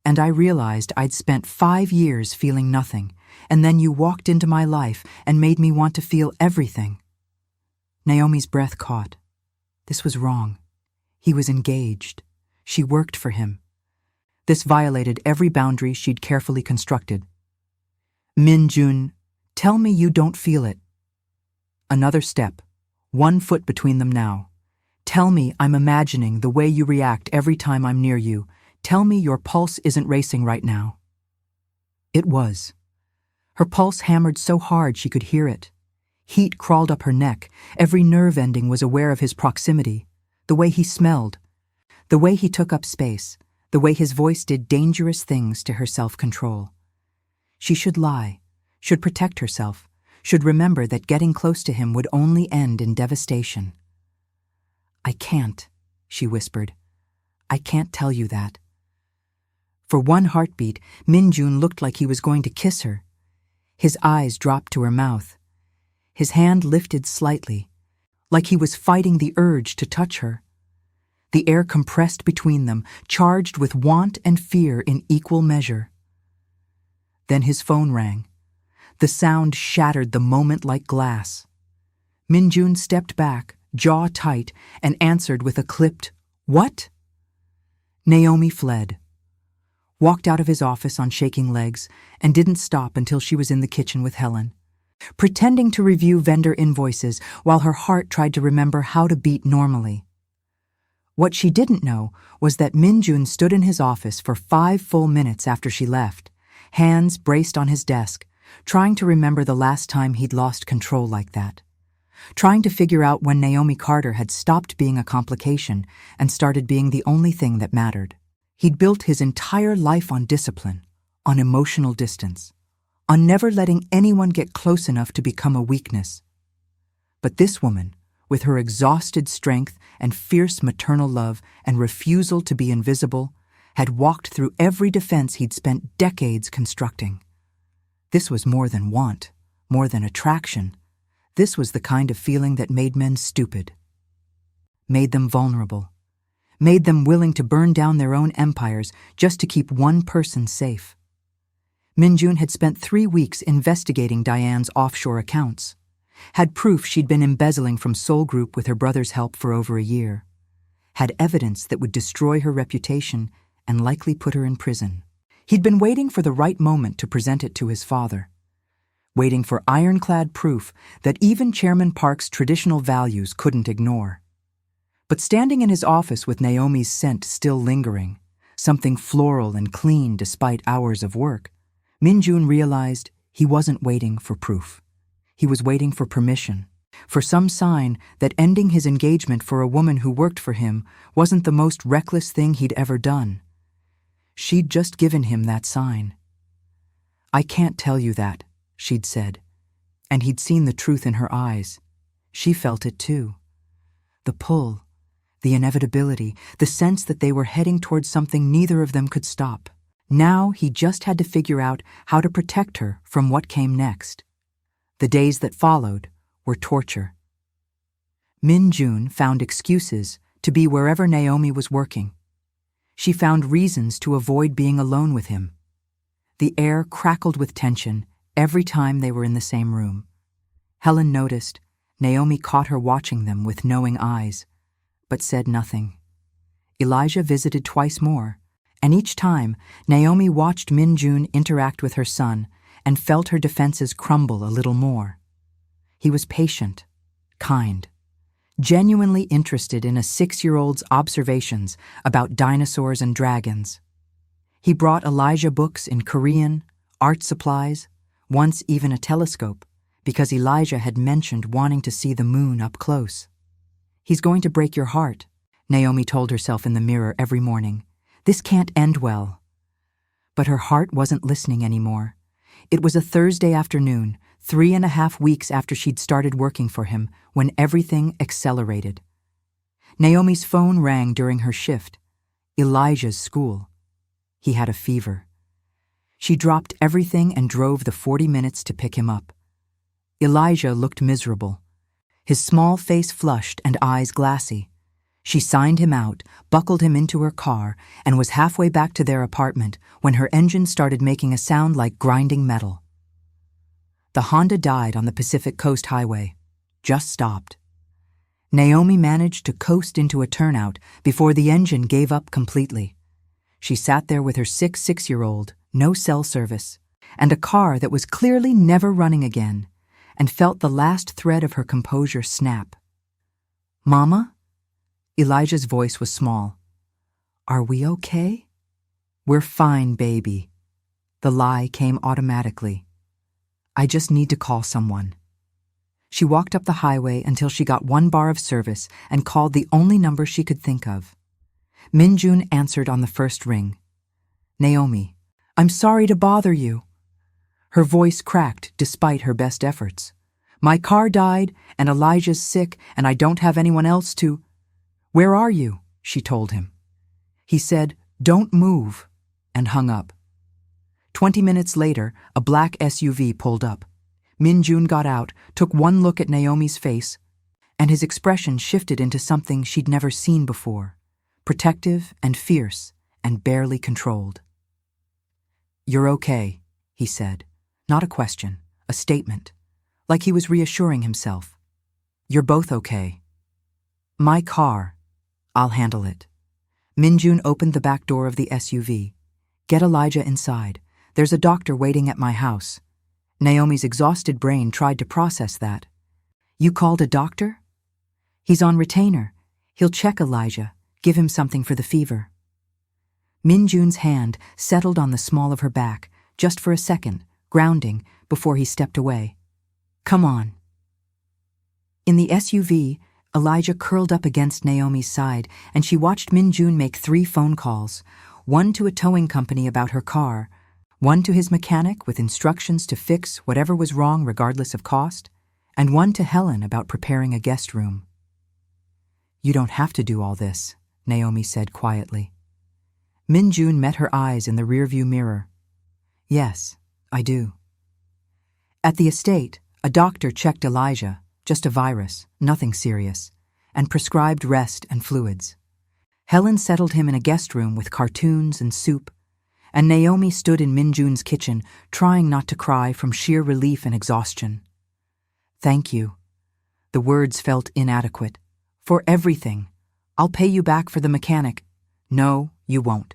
Speaker 1: And I realized I'd spent 5 years feeling nothing, and then you walked into my life and made me want to feel everything." Naomi's breath caught. This was wrong. He was engaged. She worked for him. This violated every boundary she'd carefully constructed. "Min-jun, tell me you don't feel it." Another step, 1 foot between them now. "Tell me I'm imagining the way you react every time I'm near you. Tell me your pulse isn't racing right now." It was. Her pulse hammered so hard she could hear it. Heat crawled up her neck. Every nerve ending was aware of his proximity, the way he smelled, the way he took up space, the way his voice did dangerous things to her self-control. She should lie, should protect herself, should remember that getting close to him would only end in devastation. "I can't," she whispered. "I can't tell you that. For one heartbeat, Min-jun looked like he was going to kiss her. His eyes dropped to her mouth. His hand lifted slightly, like he was fighting the urge to touch her. The air compressed between them, charged with want and fear in equal measure. Then his phone rang. The sound shattered the moment like glass. Min-jun stepped back, jaw tight, and answered with a clipped, "What?" Naomi fled, walked out of his office on shaking legs, and didn't stop until she was in the kitchen with Helen, pretending to review vendor invoices while her heart tried to remember how to beat normally. What she didn't know was that Min-jun stood in his office for 5 full minutes after she left, hands braced on his desk, trying to remember the last time he'd lost control like that. Trying to figure out when Naomi Carter had stopped being a complication and started being the only thing that mattered. He'd built his entire life on discipline, on emotional distance, on never letting anyone get close enough to become a weakness. But this woman, with her exhausted strength and fierce maternal love and refusal to be invisible, had walked through every defense he'd spent decades constructing. This was more than want, more than attraction. This was the kind of feeling that made men stupid, made them vulnerable, made them willing to burn down their own empires just to keep one person safe. Min-jun had spent 3 weeks investigating Diane's offshore accounts, had proof she'd been embezzling from Seoul Group with her brother's help for over a year, had evidence that would destroy her reputation and likely put her in prison. He'd been waiting for the right moment to present it to his father, waiting for ironclad proof that even Chairman Park's traditional values couldn't ignore. But standing in his office with Naomi's scent still lingering, something floral and clean despite hours of work, Min-jun realized he wasn't waiting for proof. He was waiting for permission, for some sign that ending his engagement for a woman who worked for him wasn't the most reckless thing he'd ever done. She'd just given him that sign. "I can't tell you that," she'd said, and he'd seen the truth in her eyes. She felt it too. The pull, the inevitability, the sense that they were heading towards something neither of them could stop. Now he just had to figure out how to protect her from what came next. The days that followed were torture. Min-jun found excuses to be wherever Naomi was working. She found reasons to avoid being alone with him. The air crackled with tension every time they were in the same room. Helen noticed. Naomi caught her watching them with knowing eyes, but said nothing. Elijah visited twice more, and each time Naomi watched Min-jun interact with her son and felt her defenses crumble a little more. He was patient, kind, genuinely interested in a 6-year-old's observations about dinosaurs and dragons. He brought Elijah books in Korean, art supplies, once even a telescope, because Elijah had mentioned wanting to see the moon up close. "He's going to break your heart," Naomi told herself in the mirror every morning. "This can't end well." But her heart wasn't listening anymore. It was a Thursday afternoon, 3.5 weeks after she'd started working for him, when everything accelerated. Naomi's phone rang during her shift. Elijah's school. He had a fever. She dropped everything and drove the 40 minutes to pick him up. Elijah looked miserable, his small face flushed and eyes glassy. She signed him out, buckled him into her car, and was halfway back to their apartment when her engine started making a sound like grinding metal. The Honda died on the Pacific Coast Highway, just stopped. Naomi managed to coast into a turnout before the engine gave up completely. She sat there with her sick 6-year-old, no cell service, and a car that was clearly never running again, and felt the last thread of her composure snap. "Mama?" Elijah's voice was small. "Are we okay?" "We're fine, baby." The lie came automatically. "I just need to call someone." She walked up the highway until she got 1 bar of service and called the only number she could think of. Min-jun answered on the first ring. "Naomi, I'm sorry to bother you." Her voice cracked despite her best efforts. "My car died, and Elijah's sick, and I don't have anyone else to—" "Where are you?" she told him. He said, "Don't move." and hung up. 20 minutes later, a black SUV pulled up. Min-jun got out, took one look at Naomi's face, and his expression shifted into something she'd never seen before, protective and fierce and barely controlled. "You're okay," he said. Not a question, a statement, like he was reassuring himself. "You're both okay." "My car. I'll handle it." Min-jun opened the back door of the SUV. "Get Elijah inside. There's a doctor waiting at my house." Naomi's exhausted brain tried to process that. "You called a doctor?" "He's on retainer. He'll check Elijah, give him something for the fever." Min-jun's hand settled on the small of her back, just for a second, grounding, before he stepped away. "Come on." In the SUV, Elijah curled up against Naomi's side, and she watched Min-jun make 3 phone calls, one to a towing company about her car, one to his mechanic with instructions to fix whatever was wrong regardless of cost, and one to Helen about preparing a guest room. "You don't have to do all this," Naomi said quietly. Min-jun met her eyes in the rearview mirror. "Yes, I do." At the estate, a doctor checked Elijah, just a virus, nothing serious, and prescribed rest and fluids. Helen settled him in a guest room with cartoons and soup, and Naomi stood in Min-jun's kitchen, trying not to cry from sheer relief and exhaustion. "Thank you." The words felt inadequate. "For everything. I'll pay you back for the mechanic." "No, you won't."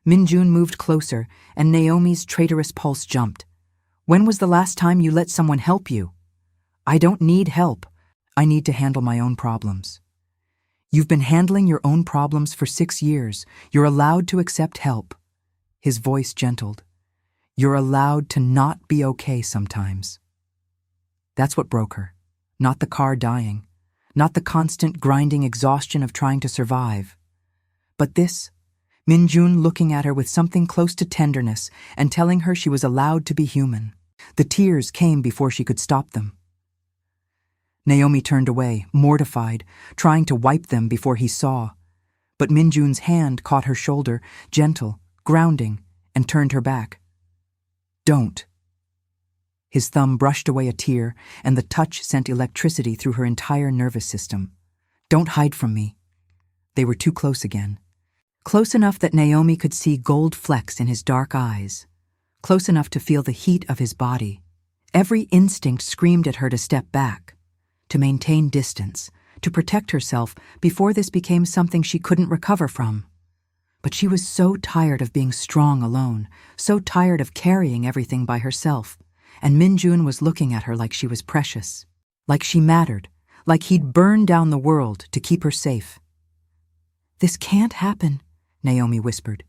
Speaker 1: Min-jun moved closer, and Naomi's traitorous pulse jumped. "When was the last time you let someone help you?" "I don't need help. I need to handle my own problems." "You've been handling your own problems for 6 years. You're allowed to accept help." His voice gentled. "You're allowed to not be okay sometimes." That's what broke her. Not the car dying. Not the constant grinding exhaustion of trying to survive. But this, Min-jun looking at her with something close to tenderness and telling her she was allowed to be human. The tears came before she could stop them. Naomi turned away, mortified, trying to wipe them before he saw. But Min-jun's hand caught her shoulder, gentle, grounding, and turned her back. "Don't." His thumb brushed away a tear, and the touch sent electricity through her entire nervous system. "Don't hide from me." They were too close again. Close enough that Naomi could see gold flecks in his dark eyes. Close enough to feel the heat of his body. Every instinct screamed at her to step back, to maintain distance, to protect herself before this became something she couldn't recover from. But she was so tired of being strong alone, so tired of carrying everything by herself, and Min-jun was looking at her like she was precious, like she mattered, like he'd burn down the world to keep her safe. "This can't happen," Naomi whispered.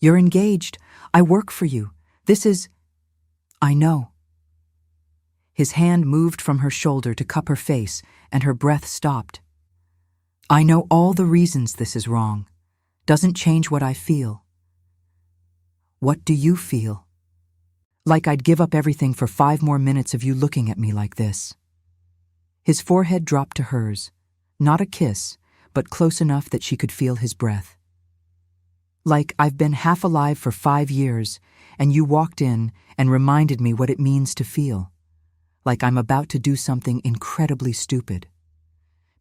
Speaker 1: "You're engaged. I work for you. This is—" "I know." His hand moved from her shoulder to cup her face, and her breath stopped. "I know all the reasons this is wrong. Doesn't change what I feel." "What do you feel?" "Like I'd give up everything for 5 more minutes of you looking at me like this." His forehead dropped to hers, not a kiss, but close enough that she could feel his breath. "Like I've been half alive for 5 years, and you walked in and reminded me what it means to feel. Like I'm about to do something incredibly stupid."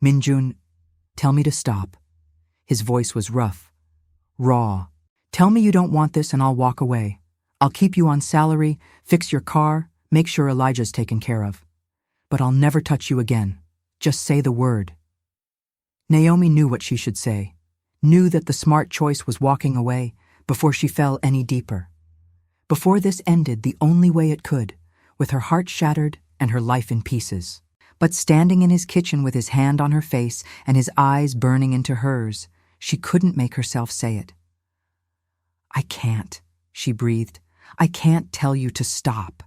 Speaker 1: "Min-jun, tell me to stop." His voice was rough, raw. "Tell me you don't want this and I'll walk away. I'll keep you on salary, fix your car, make sure Elijah's taken care of. But I'll never touch you again. Just say the word." Naomi knew what she should say, knew that the smart choice was walking away before she fell any deeper. Before this ended the only way it could, with her heart shattered and her life in pieces. But standing in his kitchen with his hand on her face and his eyes burning into hers, she couldn't make herself say it. "I can't," she breathed. "I can't tell you to stop."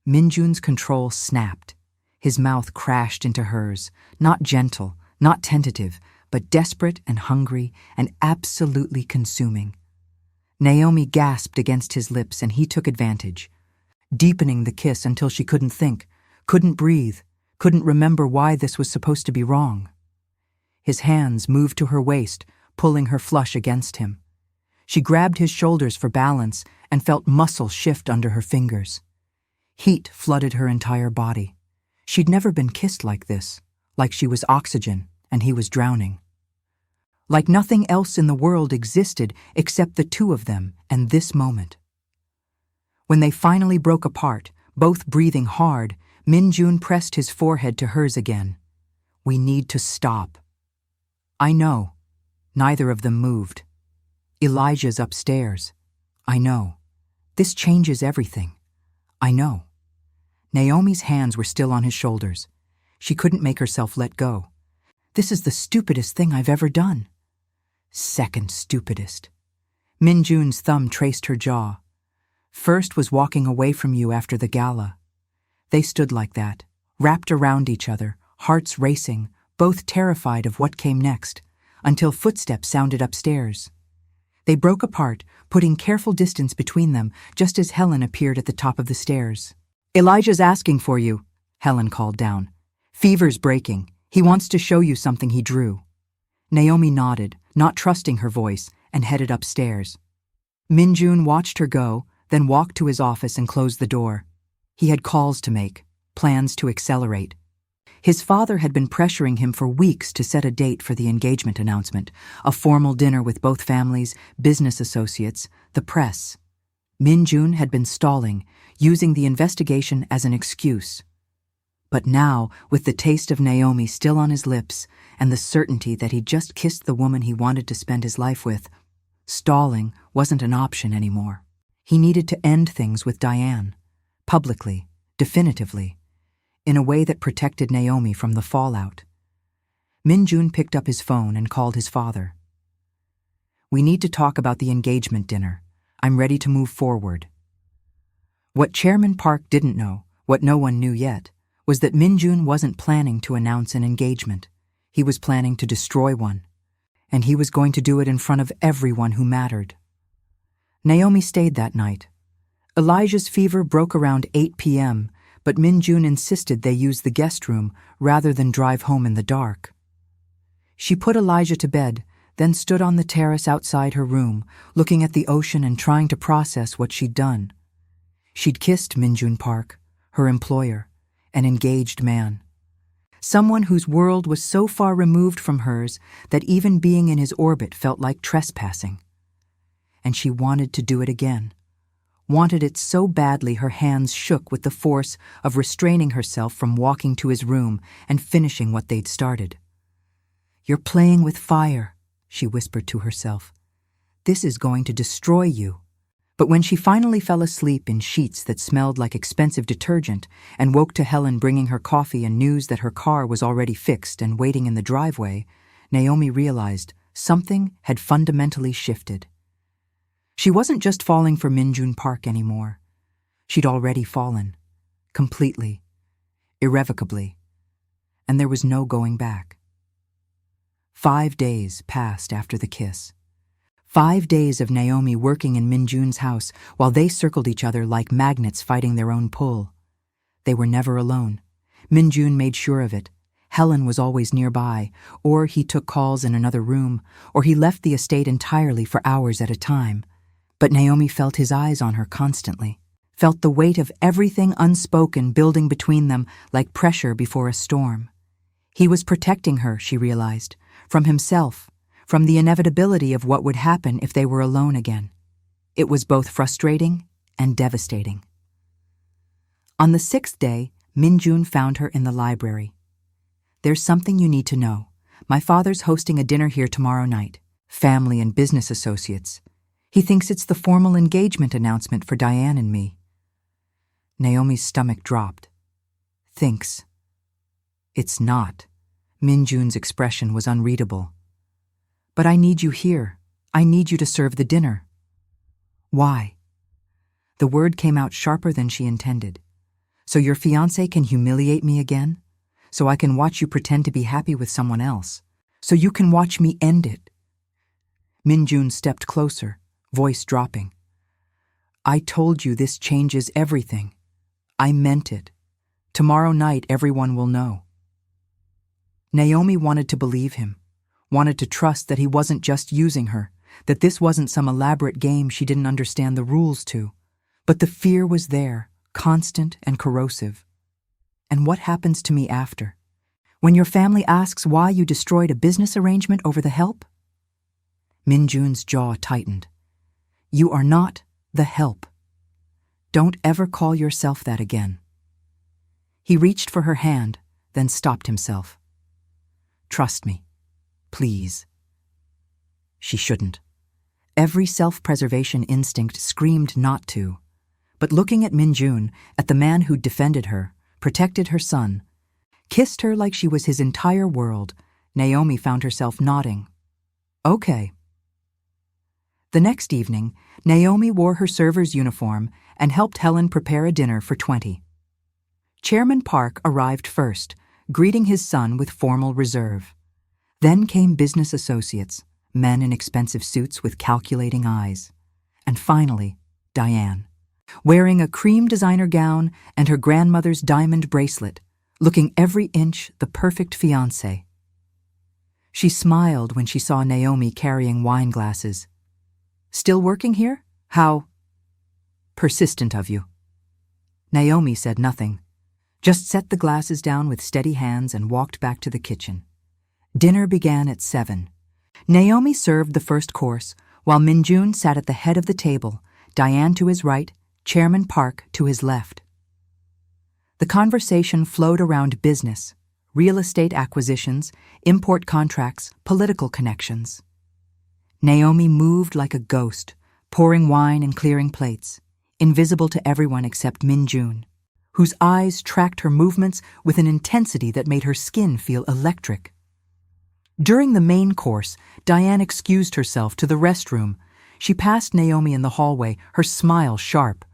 Speaker 1: Min-jun's control snapped. His mouth crashed into hers, not gentle, not tentative, but desperate and hungry and absolutely consuming. Naomi gasped against his lips and he took advantage, deepening the kiss until she couldn't think, couldn't breathe, couldn't remember why this was supposed to be wrong. His hands moved to her waist, pulling her flush against him. She grabbed his shoulders for balance and felt muscle shift under her fingers. Heat flooded her entire body. She'd never been kissed like this, like she was oxygen and he was drowning. Like nothing else in the world existed except the two of them and this moment. When they finally broke apart, both breathing hard, Min-jun pressed his forehead to hers again. "We need to stop." "I know." Neither of them moved. "Elijah's upstairs." "I know. This changes everything." "I know." Naomi's hands were still on his shoulders. She couldn't make herself let go. "This is the stupidest thing I've ever done." "Second stupidest." Min-jun's thumb traced her jaw. "First was walking away from you after the gala." They stood like that, wrapped around each other, hearts racing, both terrified of what came next, until footsteps sounded upstairs. They broke apart, putting careful distance between them just as Helen appeared at the top of the stairs. "Elijah's asking for you," Helen called down. "Fever's breaking. He wants to show you something he drew." Naomi nodded, not trusting her voice, and headed upstairs. Min-jun watched her go, then walked to his office and closed the door. He had calls to make, plans to accelerate. His father had been pressuring him for weeks to set a date for the engagement announcement, a formal dinner with both families, business associates, the press. Min-jun had been stalling, using the investigation as an excuse. But now, with the taste of Naomi still on his lips and the certainty that he'd just kissed the woman he wanted to spend his life with, stalling wasn't an option anymore. He needed to end things with Diane, publicly, definitively, in a way that protected Naomi from the fallout. Min-jun picked up his phone and called his father. "We need to talk about the engagement dinner. I'm ready to move forward." What Chairman Park didn't know, what no one knew yet, was that Min-jun wasn't planning to announce an engagement. He was planning to destroy one. And he was going to do it in front of everyone who mattered. Naomi stayed that night. Elijah's fever broke around 8 p.m., but Min-jun insisted they use the guest room rather than drive home in the dark. She put Elijah to bed, then stood on the terrace outside her room, looking at the ocean and trying to process what she'd done. She'd kissed Min-jun Park, her employer, an engaged man. Someone whose world was so far removed from hers that even being in his orbit felt like trespassing. And she wanted to do it again. Wanted it so badly her hands shook with the force of restraining herself from walking to his room and finishing what they'd started. "You're playing with fire," she whispered to herself. "This is going to destroy you." But when she finally fell asleep in sheets that smelled like expensive detergent and woke to Helen bringing her coffee and news that her car was already fixed and waiting in the driveway, Naomi realized something had fundamentally shifted. She wasn't just falling for Min-jun Park anymore. She'd already fallen. Completely. Irrevocably. And there was no going back. 5 days passed after the kiss. 5 days of Naomi working in Min-jun's house while they circled each other like magnets fighting their own pull. They were never alone. Min-jun made sure of it. Helen was always nearby, or he took calls in another room, or he left the estate entirely for hours at a time. But Naomi felt his eyes on her constantly, felt the weight of everything unspoken building between them like pressure before a storm. He was protecting her, she realized, from himself, from the inevitability of what would happen if they were alone again. It was both frustrating and devastating. On the 6th day, Min-jun found her in the library. "There's something you need to know. My father's hosting a dinner here tomorrow night. Family and business associates. He thinks it's the formal engagement announcement for Diane and me." Naomi's stomach dropped. "Thinks." "It's not." Min-jun's expression was unreadable. "But I need you here. I need you to serve the dinner." "Why?" The word came out sharper than she intended. "So your fiancé can humiliate me again? So I can watch you pretend to be happy with someone else? So you can watch me end it?" Min-jun stepped closer, voice dropping. "I told you this changes everything. I meant it. Tomorrow night everyone will know." Naomi wanted to believe him, wanted to trust that he wasn't just using her, that this wasn't some elaborate game she didn't understand the rules to. But the fear was there, constant and corrosive. And what happens to me after? When your family asks why you destroyed a business arrangement over the help? Min-jun's jaw tightened. You are not the help. Don't ever call yourself that again. He reached for her hand, then stopped himself. Trust me, please. She shouldn't. Every self-preservation instinct screamed not to. But looking at Min-jun, at the man who'd defended her, protected her son, kissed her like she was his entire world, Naomi found herself nodding. Okay. The next evening, Naomi wore her server's uniform and helped Helen prepare a dinner for 20. Chairman Park arrived first, greeting his son with formal reserve. Then came business associates, men in expensive suits with calculating eyes. And finally, Diane, wearing a cream designer gown and her grandmother's diamond bracelet, looking every inch the perfect fiancée. She smiled when she saw Naomi carrying wine glasses. Still working here? How persistent of you. Naomi said nothing, just set the glasses down with steady hands and walked back to the kitchen. Dinner began at 7. Naomi served the first course, while Min-jun sat at the head of the table, Diane to his right, Chairman Park to his left. The conversation flowed around business, real estate acquisitions, import contracts, political connections. Naomi moved like a ghost, pouring wine and clearing plates, invisible to everyone except Min-jun, whose eyes tracked her movements with an intensity that made her skin feel electric. During the main course, Diane excused herself to the restroom. She passed Naomi in the hallway, her smile sharp.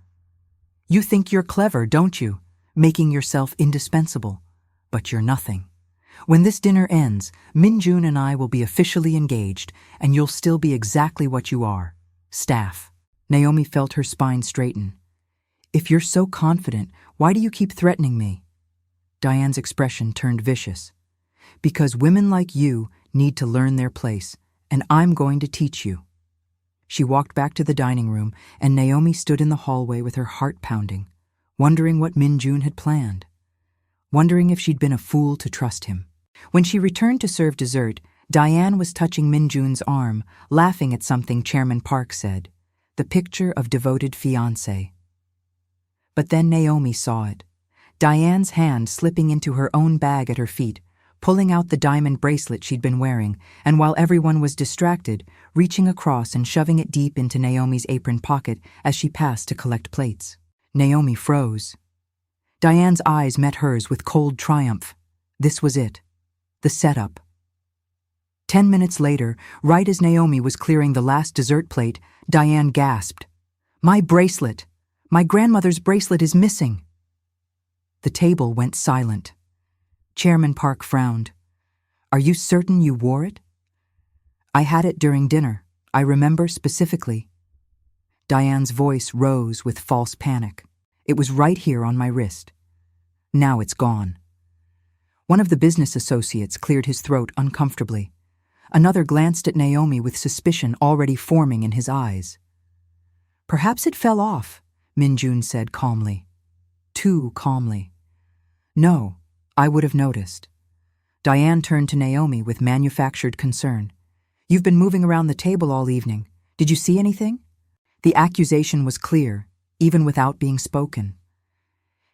Speaker 1: You think you're clever, don't you? Making yourself indispensable. But you're nothing. When this dinner ends, Min-jun and I will be officially engaged, and you'll still be exactly what you are. Staff. Naomi felt her spine straighten. If you're so confident, why do you keep threatening me? Diane's expression turned vicious. Because women like you need to learn their place, and I'm going to teach you. She walked back to the dining room, and Naomi stood in the hallway with her heart pounding, wondering what Min-jun had planned, wondering if she'd been a fool to trust him. When she returned to serve dessert, Diane was touching Min-jun's arm, laughing at something Chairman Park said, the picture of devoted fiancé. But then Naomi saw it, Diane's hand slipping into her own bag at her feet, pulling out the diamond bracelet she'd been wearing, and while everyone was distracted, reaching across and shoving it deep into Naomi's apron pocket as she passed to collect plates. Naomi froze. Diane's eyes met hers with cold triumph. This was it. The setup. 10 minutes later, right as Naomi was clearing the last dessert plate, Diane gasped. My bracelet! My grandmother's bracelet is missing! The table went silent. Chairman Park frowned. Are you certain you wore it? I had it during dinner. I remember specifically. Diane's voice rose with false panic. It was right here on my wrist. Now it's gone. One of the business associates cleared his throat uncomfortably. Another glanced at Naomi with suspicion already forming in his eyes. Perhaps it fell off, Min-jun said calmly. Too calmly. No, I would have noticed. Diane turned to Naomi with manufactured concern. You've been moving around the table all evening. Did you see anything? The accusation was clear, even without being spoken.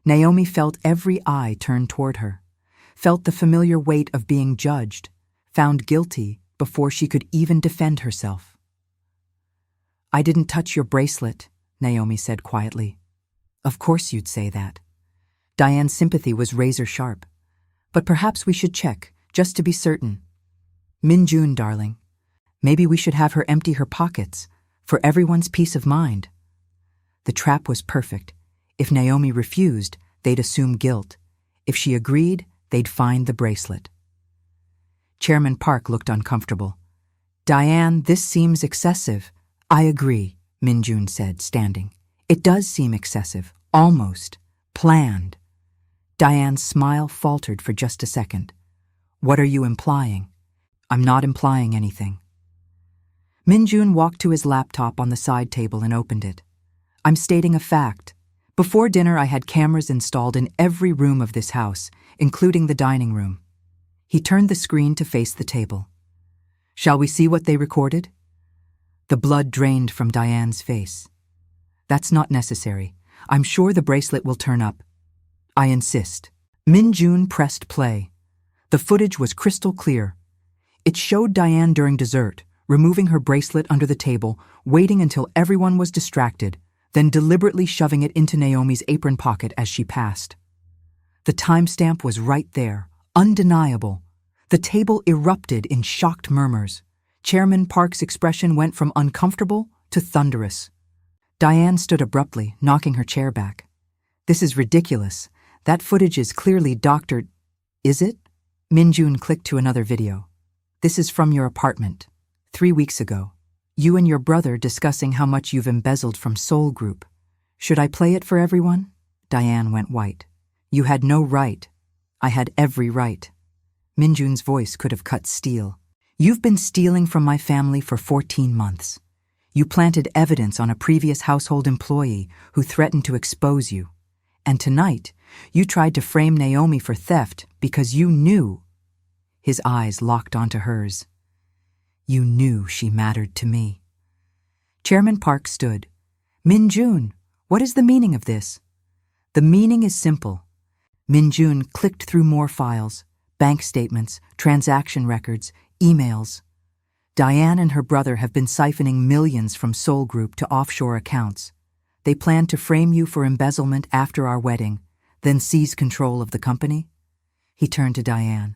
Speaker 1: Naomi felt every eye turn toward her, felt the familiar weight of being judged, found guilty before she could even defend herself. I didn't touch your bracelet, Naomi said quietly. Of course you'd say that. Diane's sympathy was razor sharp. But perhaps we should check, just to be certain. Min-jun, darling, maybe we should have her empty her pockets, for everyone's peace of mind. The trap was perfect. If Naomi refused, they'd assume guilt. If she agreed, they'd find the bracelet. Chairman Park looked uncomfortable. Diane, this seems excessive. I agree, Min-jun said, standing. It does seem excessive, almost, planned. Diane's smile faltered for just a second. What are you implying? I'm not implying anything. Min-jun walked to his laptop on the side table and opened it. I'm stating a fact. Before dinner, I had cameras installed in every room of this house, including the dining room. He turned the screen to face the table. Shall we see what they recorded? The blood drained from Diane's face. That's not necessary. I'm sure the bracelet will turn up. I insist. Min-jun pressed play. The footage was crystal clear. It showed Diane during dessert, removing her bracelet under the table, waiting until everyone was distracted, then deliberately shoving it into Naomi's apron pocket as she passed. The timestamp was right there, undeniable. The table erupted in shocked murmurs. Chairman Park's expression went from uncomfortable to thunderous. Diane stood abruptly, knocking her chair back. This is ridiculous. That footage is clearly doctored. Is it? Min-jun clicked to another video. This is from your apartment. 3 weeks ago. You and your brother discussing how much you've embezzled from Seoul Group. Should I play it for everyone? Diane went white. You had no right. I had every right. Min-jun's voice could have cut steel. You've been stealing from my family for 14 months. You planted evidence on a previous household employee who threatened to expose you. And tonight, you tried to frame Naomi for theft because you knew. His eyes locked onto hers. You knew she mattered to me. Chairman Park stood. Min-jun, what is the meaning of this? The meaning is simple. Min-jun clicked through more files, bank statements, transaction records, emails. Diane and her brother have been siphoning millions from Seoul Group to offshore accounts. They plan to frame you for embezzlement after our wedding, then seize control of the company. He turned to Diane.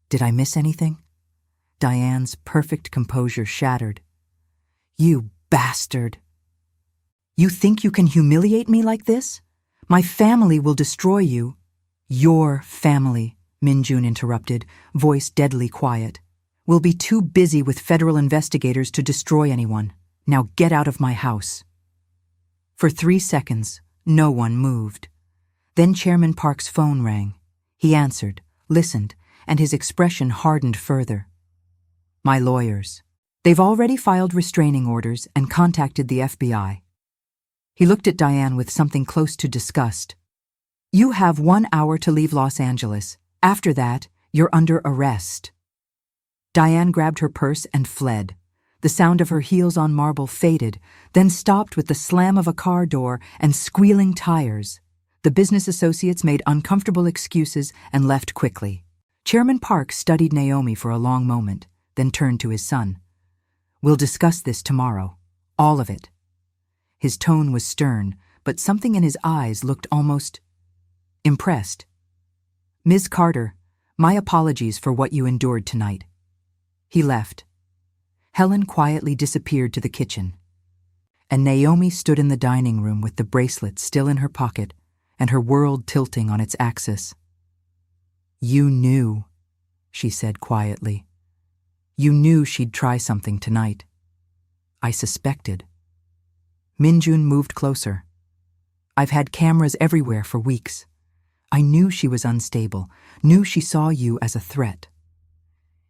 Speaker 1: Did I miss anything? Diane's perfect composure shattered. You bastard! You think you can humiliate me like this? My family will destroy you. Your family, Min-jun interrupted, voice deadly quiet. We'll be too busy with federal investigators to destroy anyone. Now get out of my house. For 3 seconds, no one moved. Then Chairman Park's phone rang. He answered, listened, and his expression hardened further. My lawyers. They've already filed restraining orders and contacted the FBI. He looked at Diane with something close to disgust. You have 1 hour to leave Los Angeles. After that, you're under arrest. Diane grabbed her purse and fled. The sound of her heels on marble faded, then stopped with the slam of a car door and squealing tires. The business associates made uncomfortable excuses and left quickly. Chairman Park studied Naomi for a long moment, then turned to his son. We'll discuss this tomorrow. All of it. His tone was stern, but something in his eyes looked almost impressed. Ms. Carter, my apologies for what you endured tonight. He left. Helen quietly disappeared to the kitchen. And Naomi stood in the dining room with the bracelet still in her pocket and her world tilting on its axis. You knew, she said quietly. You knew she'd try something tonight. I suspected. Min-jun moved closer. I've had cameras everywhere for weeks. I knew she was unstable, knew she saw you as a threat.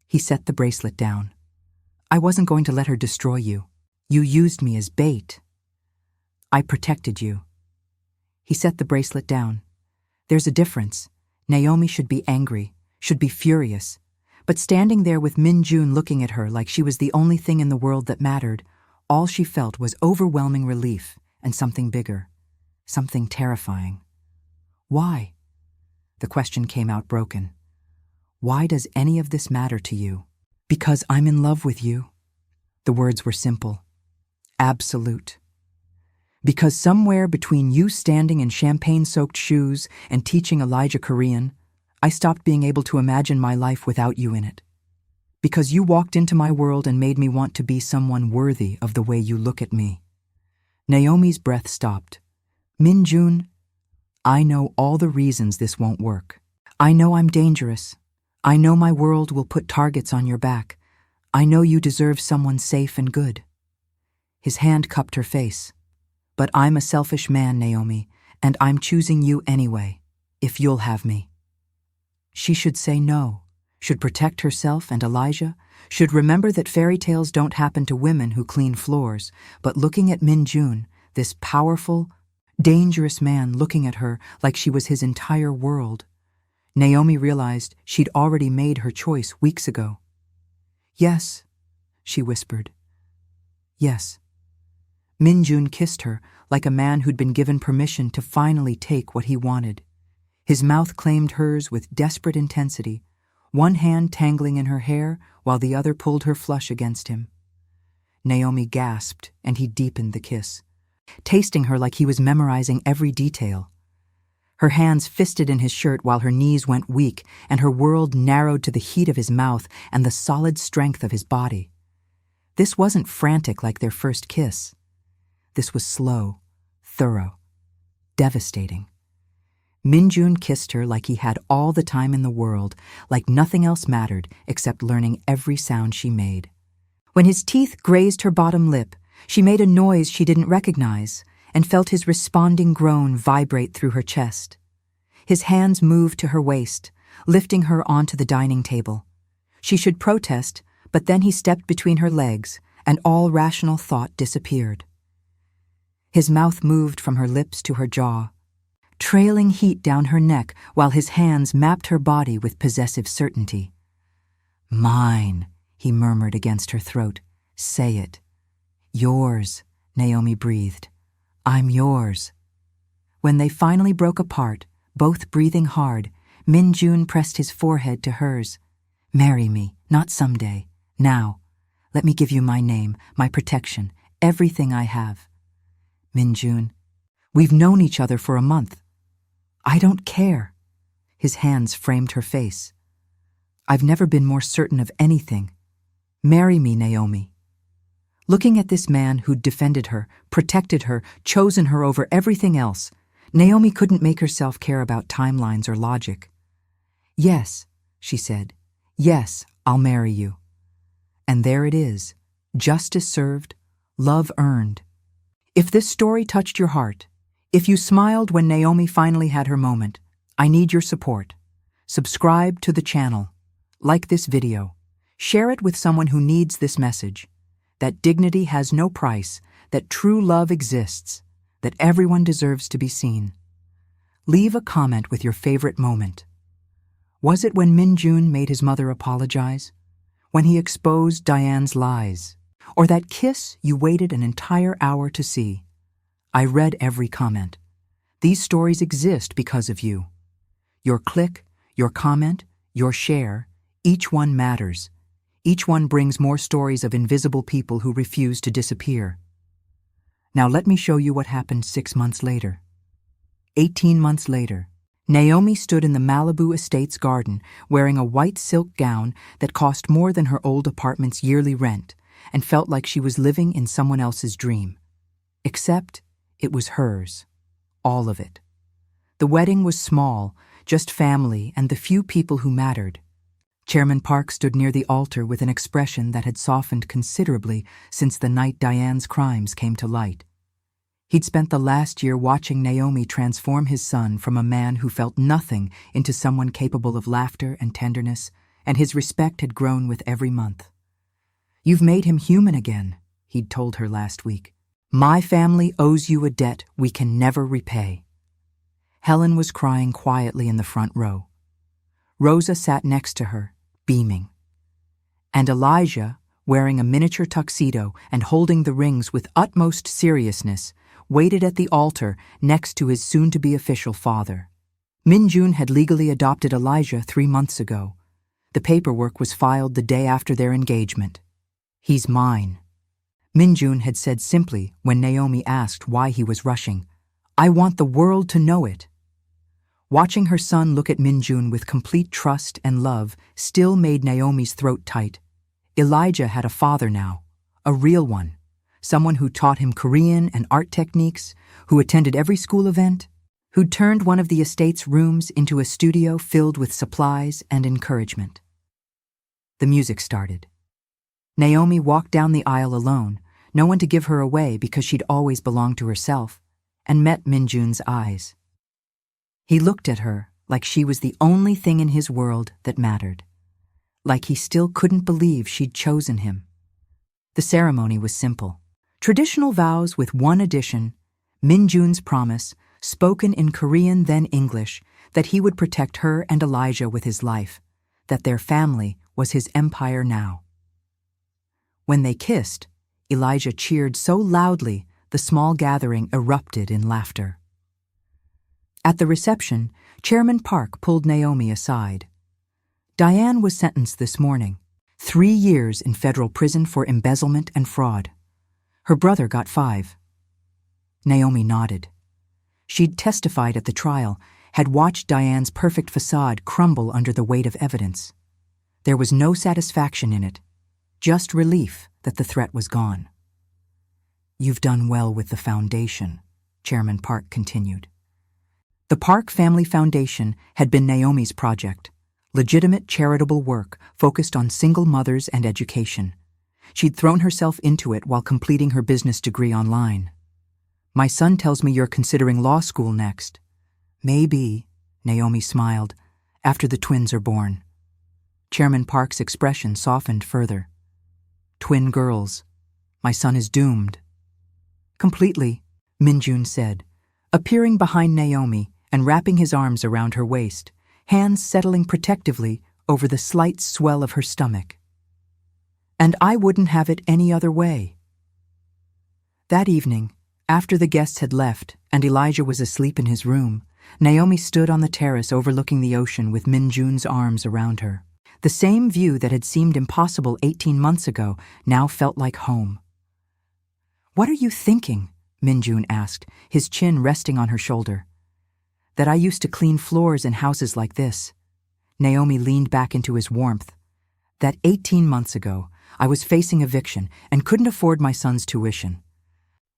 Speaker 1: He set the bracelet down. I wasn't going to let her destroy you. You used me as bait. I protected you. He set the bracelet down. There's a difference. Naomi should be angry, should be furious. But standing there with Min-jun looking at her like she was the only thing in the world that mattered, all she felt was overwhelming relief and something bigger, something terrifying. Why? The question came out broken. Why does any of this matter to you? Because I'm in love with you. The words were simple. Absolute. Because somewhere between you standing in champagne-soaked shoes and teaching Elijah Korean, I stopped being able to imagine my life without you in it. Because you walked into my world and made me want to be someone worthy of the way you look at me. Naomi's breath stopped. Min-jun, I know all the reasons this won't work. I know I'm dangerous. I know my world will put targets on your back. I know you deserve someone safe and good. His hand cupped her face. But I'm a selfish man, Naomi, and I'm choosing you anyway, if you'll have me. She should say no. should protect herself and Elijah, should remember that fairy tales don't happen to women who clean floors, but looking at Min-jun, this powerful, dangerous man looking at her like she was his entire world, Naomi realized she'd already made her choice weeks ago. "Yes," she whispered. "Yes." Min-jun kissed her like a man who'd been given permission to finally take what he wanted. His mouth claimed hers with desperate intensity, one hand tangling in her hair while the other pulled her flush against him. Naomi gasped, and he deepened the kiss, tasting her like he was memorizing every detail. Her hands fisted in his shirt while her knees went weak, and her world narrowed to the heat of his mouth and the solid strength of his body. This wasn't frantic like their first kiss. This was slow, thorough, devastating. Min-jun kissed her like he had all the time in the world, like nothing else mattered except learning every sound she made. When his teeth grazed her bottom lip, she made a noise she didn't recognize and felt his responding groan vibrate through her chest. His hands moved to her waist, lifting her onto the dining table. She should protest, but then he stepped between her legs, and all rational thought disappeared. His mouth moved from her lips to her jaw, trailing heat down her neck while his hands mapped her body with possessive certainty. "Mine," he murmured against her throat. "Say it." "Yours," Naomi breathed. "I'm yours." When they finally broke apart, both breathing hard, Min-jun pressed his forehead to hers. "Marry me, not someday. Now. Let me give you my name, my protection, everything I have." "Min-jun, we've known each other for a month." "I don't care." His hands framed her face. "I've never been more certain of anything. Marry me, Naomi." Looking at this man who'd defended her, protected her, chosen her over everything else, Naomi couldn't make herself care about timelines or logic. "Yes," she said. "Yes, I'll marry you." And there it is, justice served, love earned. If this story touched your heart, if you smiled when Naomi finally had her moment, I need your support. Subscribe to the channel, like this video, share it with someone who needs this message, that dignity has no price, that true love exists, that everyone deserves to be seen. Leave a comment with your favorite moment. Was it when Min-jun made his mother apologize? When he exposed Diane's lies? Or that kiss you waited an entire hour to see? I read every comment. These stories exist because of you. Your click, your comment, your share, each one matters. Each one brings more stories of invisible people who refuse to disappear. Now let me show you what happened 6 months later. 18 months later, Naomi stood in the Malibu estate's garden wearing a white silk gown that cost more than her old apartment's yearly rent and felt like she was living in someone else's dream. Except it was hers. All of it. The wedding was small, just family and the few people who mattered. Chairman Park stood near the altar with an expression that had softened considerably since the night Diane's crimes came to light. He'd spent the last year watching Naomi transform his son from a man who felt nothing into someone capable of laughter and tenderness, and his respect had grown with every month. "You've made him human again," he'd told her last week. "My family owes you a debt we can never repay." Helen was crying quietly in the front row. Rosa sat next to her, beaming. And Elijah, wearing a miniature tuxedo and holding the rings with utmost seriousness, waited at the altar next to his soon-to-be official father. Min-jun had legally adopted Elijah 3 months ago. The paperwork was filed the day after their engagement. "He's mine," Min-jun had said simply when Naomi asked why he was rushing. "I want the world to know it." Watching her son look at Min-jun with complete trust and love still made Naomi's throat tight. Elijah had a father now, a real one, someone who taught him Korean and art techniques, who attended every school event, who turned one of the estate's rooms into a studio filled with supplies and encouragement. The music started. Naomi walked down the aisle alone, no one to give her away because she'd always belonged to herself, and met Min-jun's eyes. He looked at her like she was the only thing in his world that mattered. like he still couldn't believe she'd chosen him. The ceremony was simple. Traditional vows with one addition: Min-jun's promise, spoken in Korean then English, that he would protect her and Elijah with his life, that their family was his empire now. When they kissed, Elijah cheered so loudly the small gathering erupted in laughter. At the reception, Chairman Park pulled Naomi aside. Diane was sentenced this morning, 3 years in federal prison for embezzlement and fraud. Her brother got 5. Naomi nodded. She'd testified at the trial, had watched Diane's perfect facade crumble under the weight of evidence. There was no satisfaction in it, just relief that the threat was gone. "You've done well with the foundation," Chairman Park continued. The Park Family Foundation had been Naomi's project, legitimate charitable work focused on single mothers and education. She'd thrown herself into it while completing her business degree online. "My son tells me you're considering law school next." "Maybe," Naomi smiled, "after the twins are born." Chairman Park's expression softened further. "Twin girls. My son is doomed." "Completely," Min-jun said, appearing behind Naomi and wrapping his arms around her waist, hands settling protectively over the slight swell of her stomach. "And I wouldn't have it any other way." That evening, after the guests had left and Elijah was asleep in his room, Naomi stood on the terrace overlooking the ocean with Min-jun's arms around her. The same view that had seemed impossible 18 months ago now felt like home. "What are you thinking?" Min-jun asked, his chin resting on her shoulder. "That I used to clean floors in houses like this." Naomi leaned back into his warmth. "That 18 months ago, I was facing eviction and couldn't afford my son's tuition.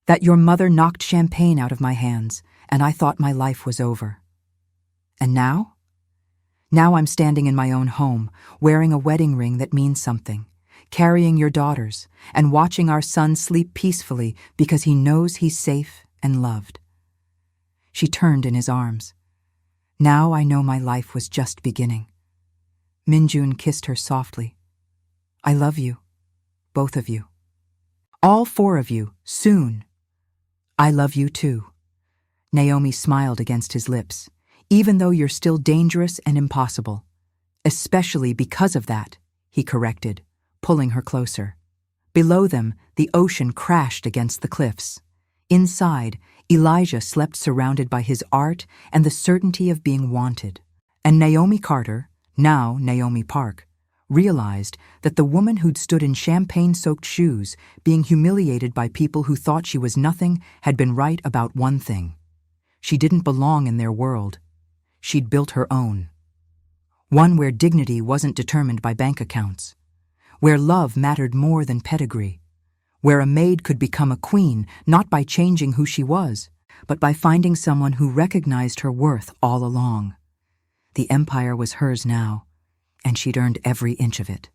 Speaker 1: That your mother knocked champagne out of my hands, and I thought my life was over. And now? Now I'm standing in my own home, wearing a wedding ring that means something, carrying your daughters, and watching our son sleep peacefully because he knows he's safe and loved." She turned in his arms. "Now I know my life was just beginning." Min-jun kissed her softly. "I love you, both of you. All 4 of you, soon." "I love you too." Naomi smiled against his lips. "Even though you're still dangerous and impossible. Especially because of that," he corrected, pulling her closer. Below them, the ocean crashed against the cliffs. Inside, Elijah slept surrounded by his art and the certainty of being wanted. And Naomi Carter, now Naomi Park, realized that the woman who'd stood in champagne-soaked shoes, being humiliated by people who thought she was nothing, had been right about one thing. She didn't belong in their world. She'd built her own. One where dignity wasn't determined by bank accounts. Where love mattered more than pedigree. Where a maid could become a queen not by changing who she was, but by finding someone who recognized her worth all along. The empire was hers now, and she'd earned every inch of it.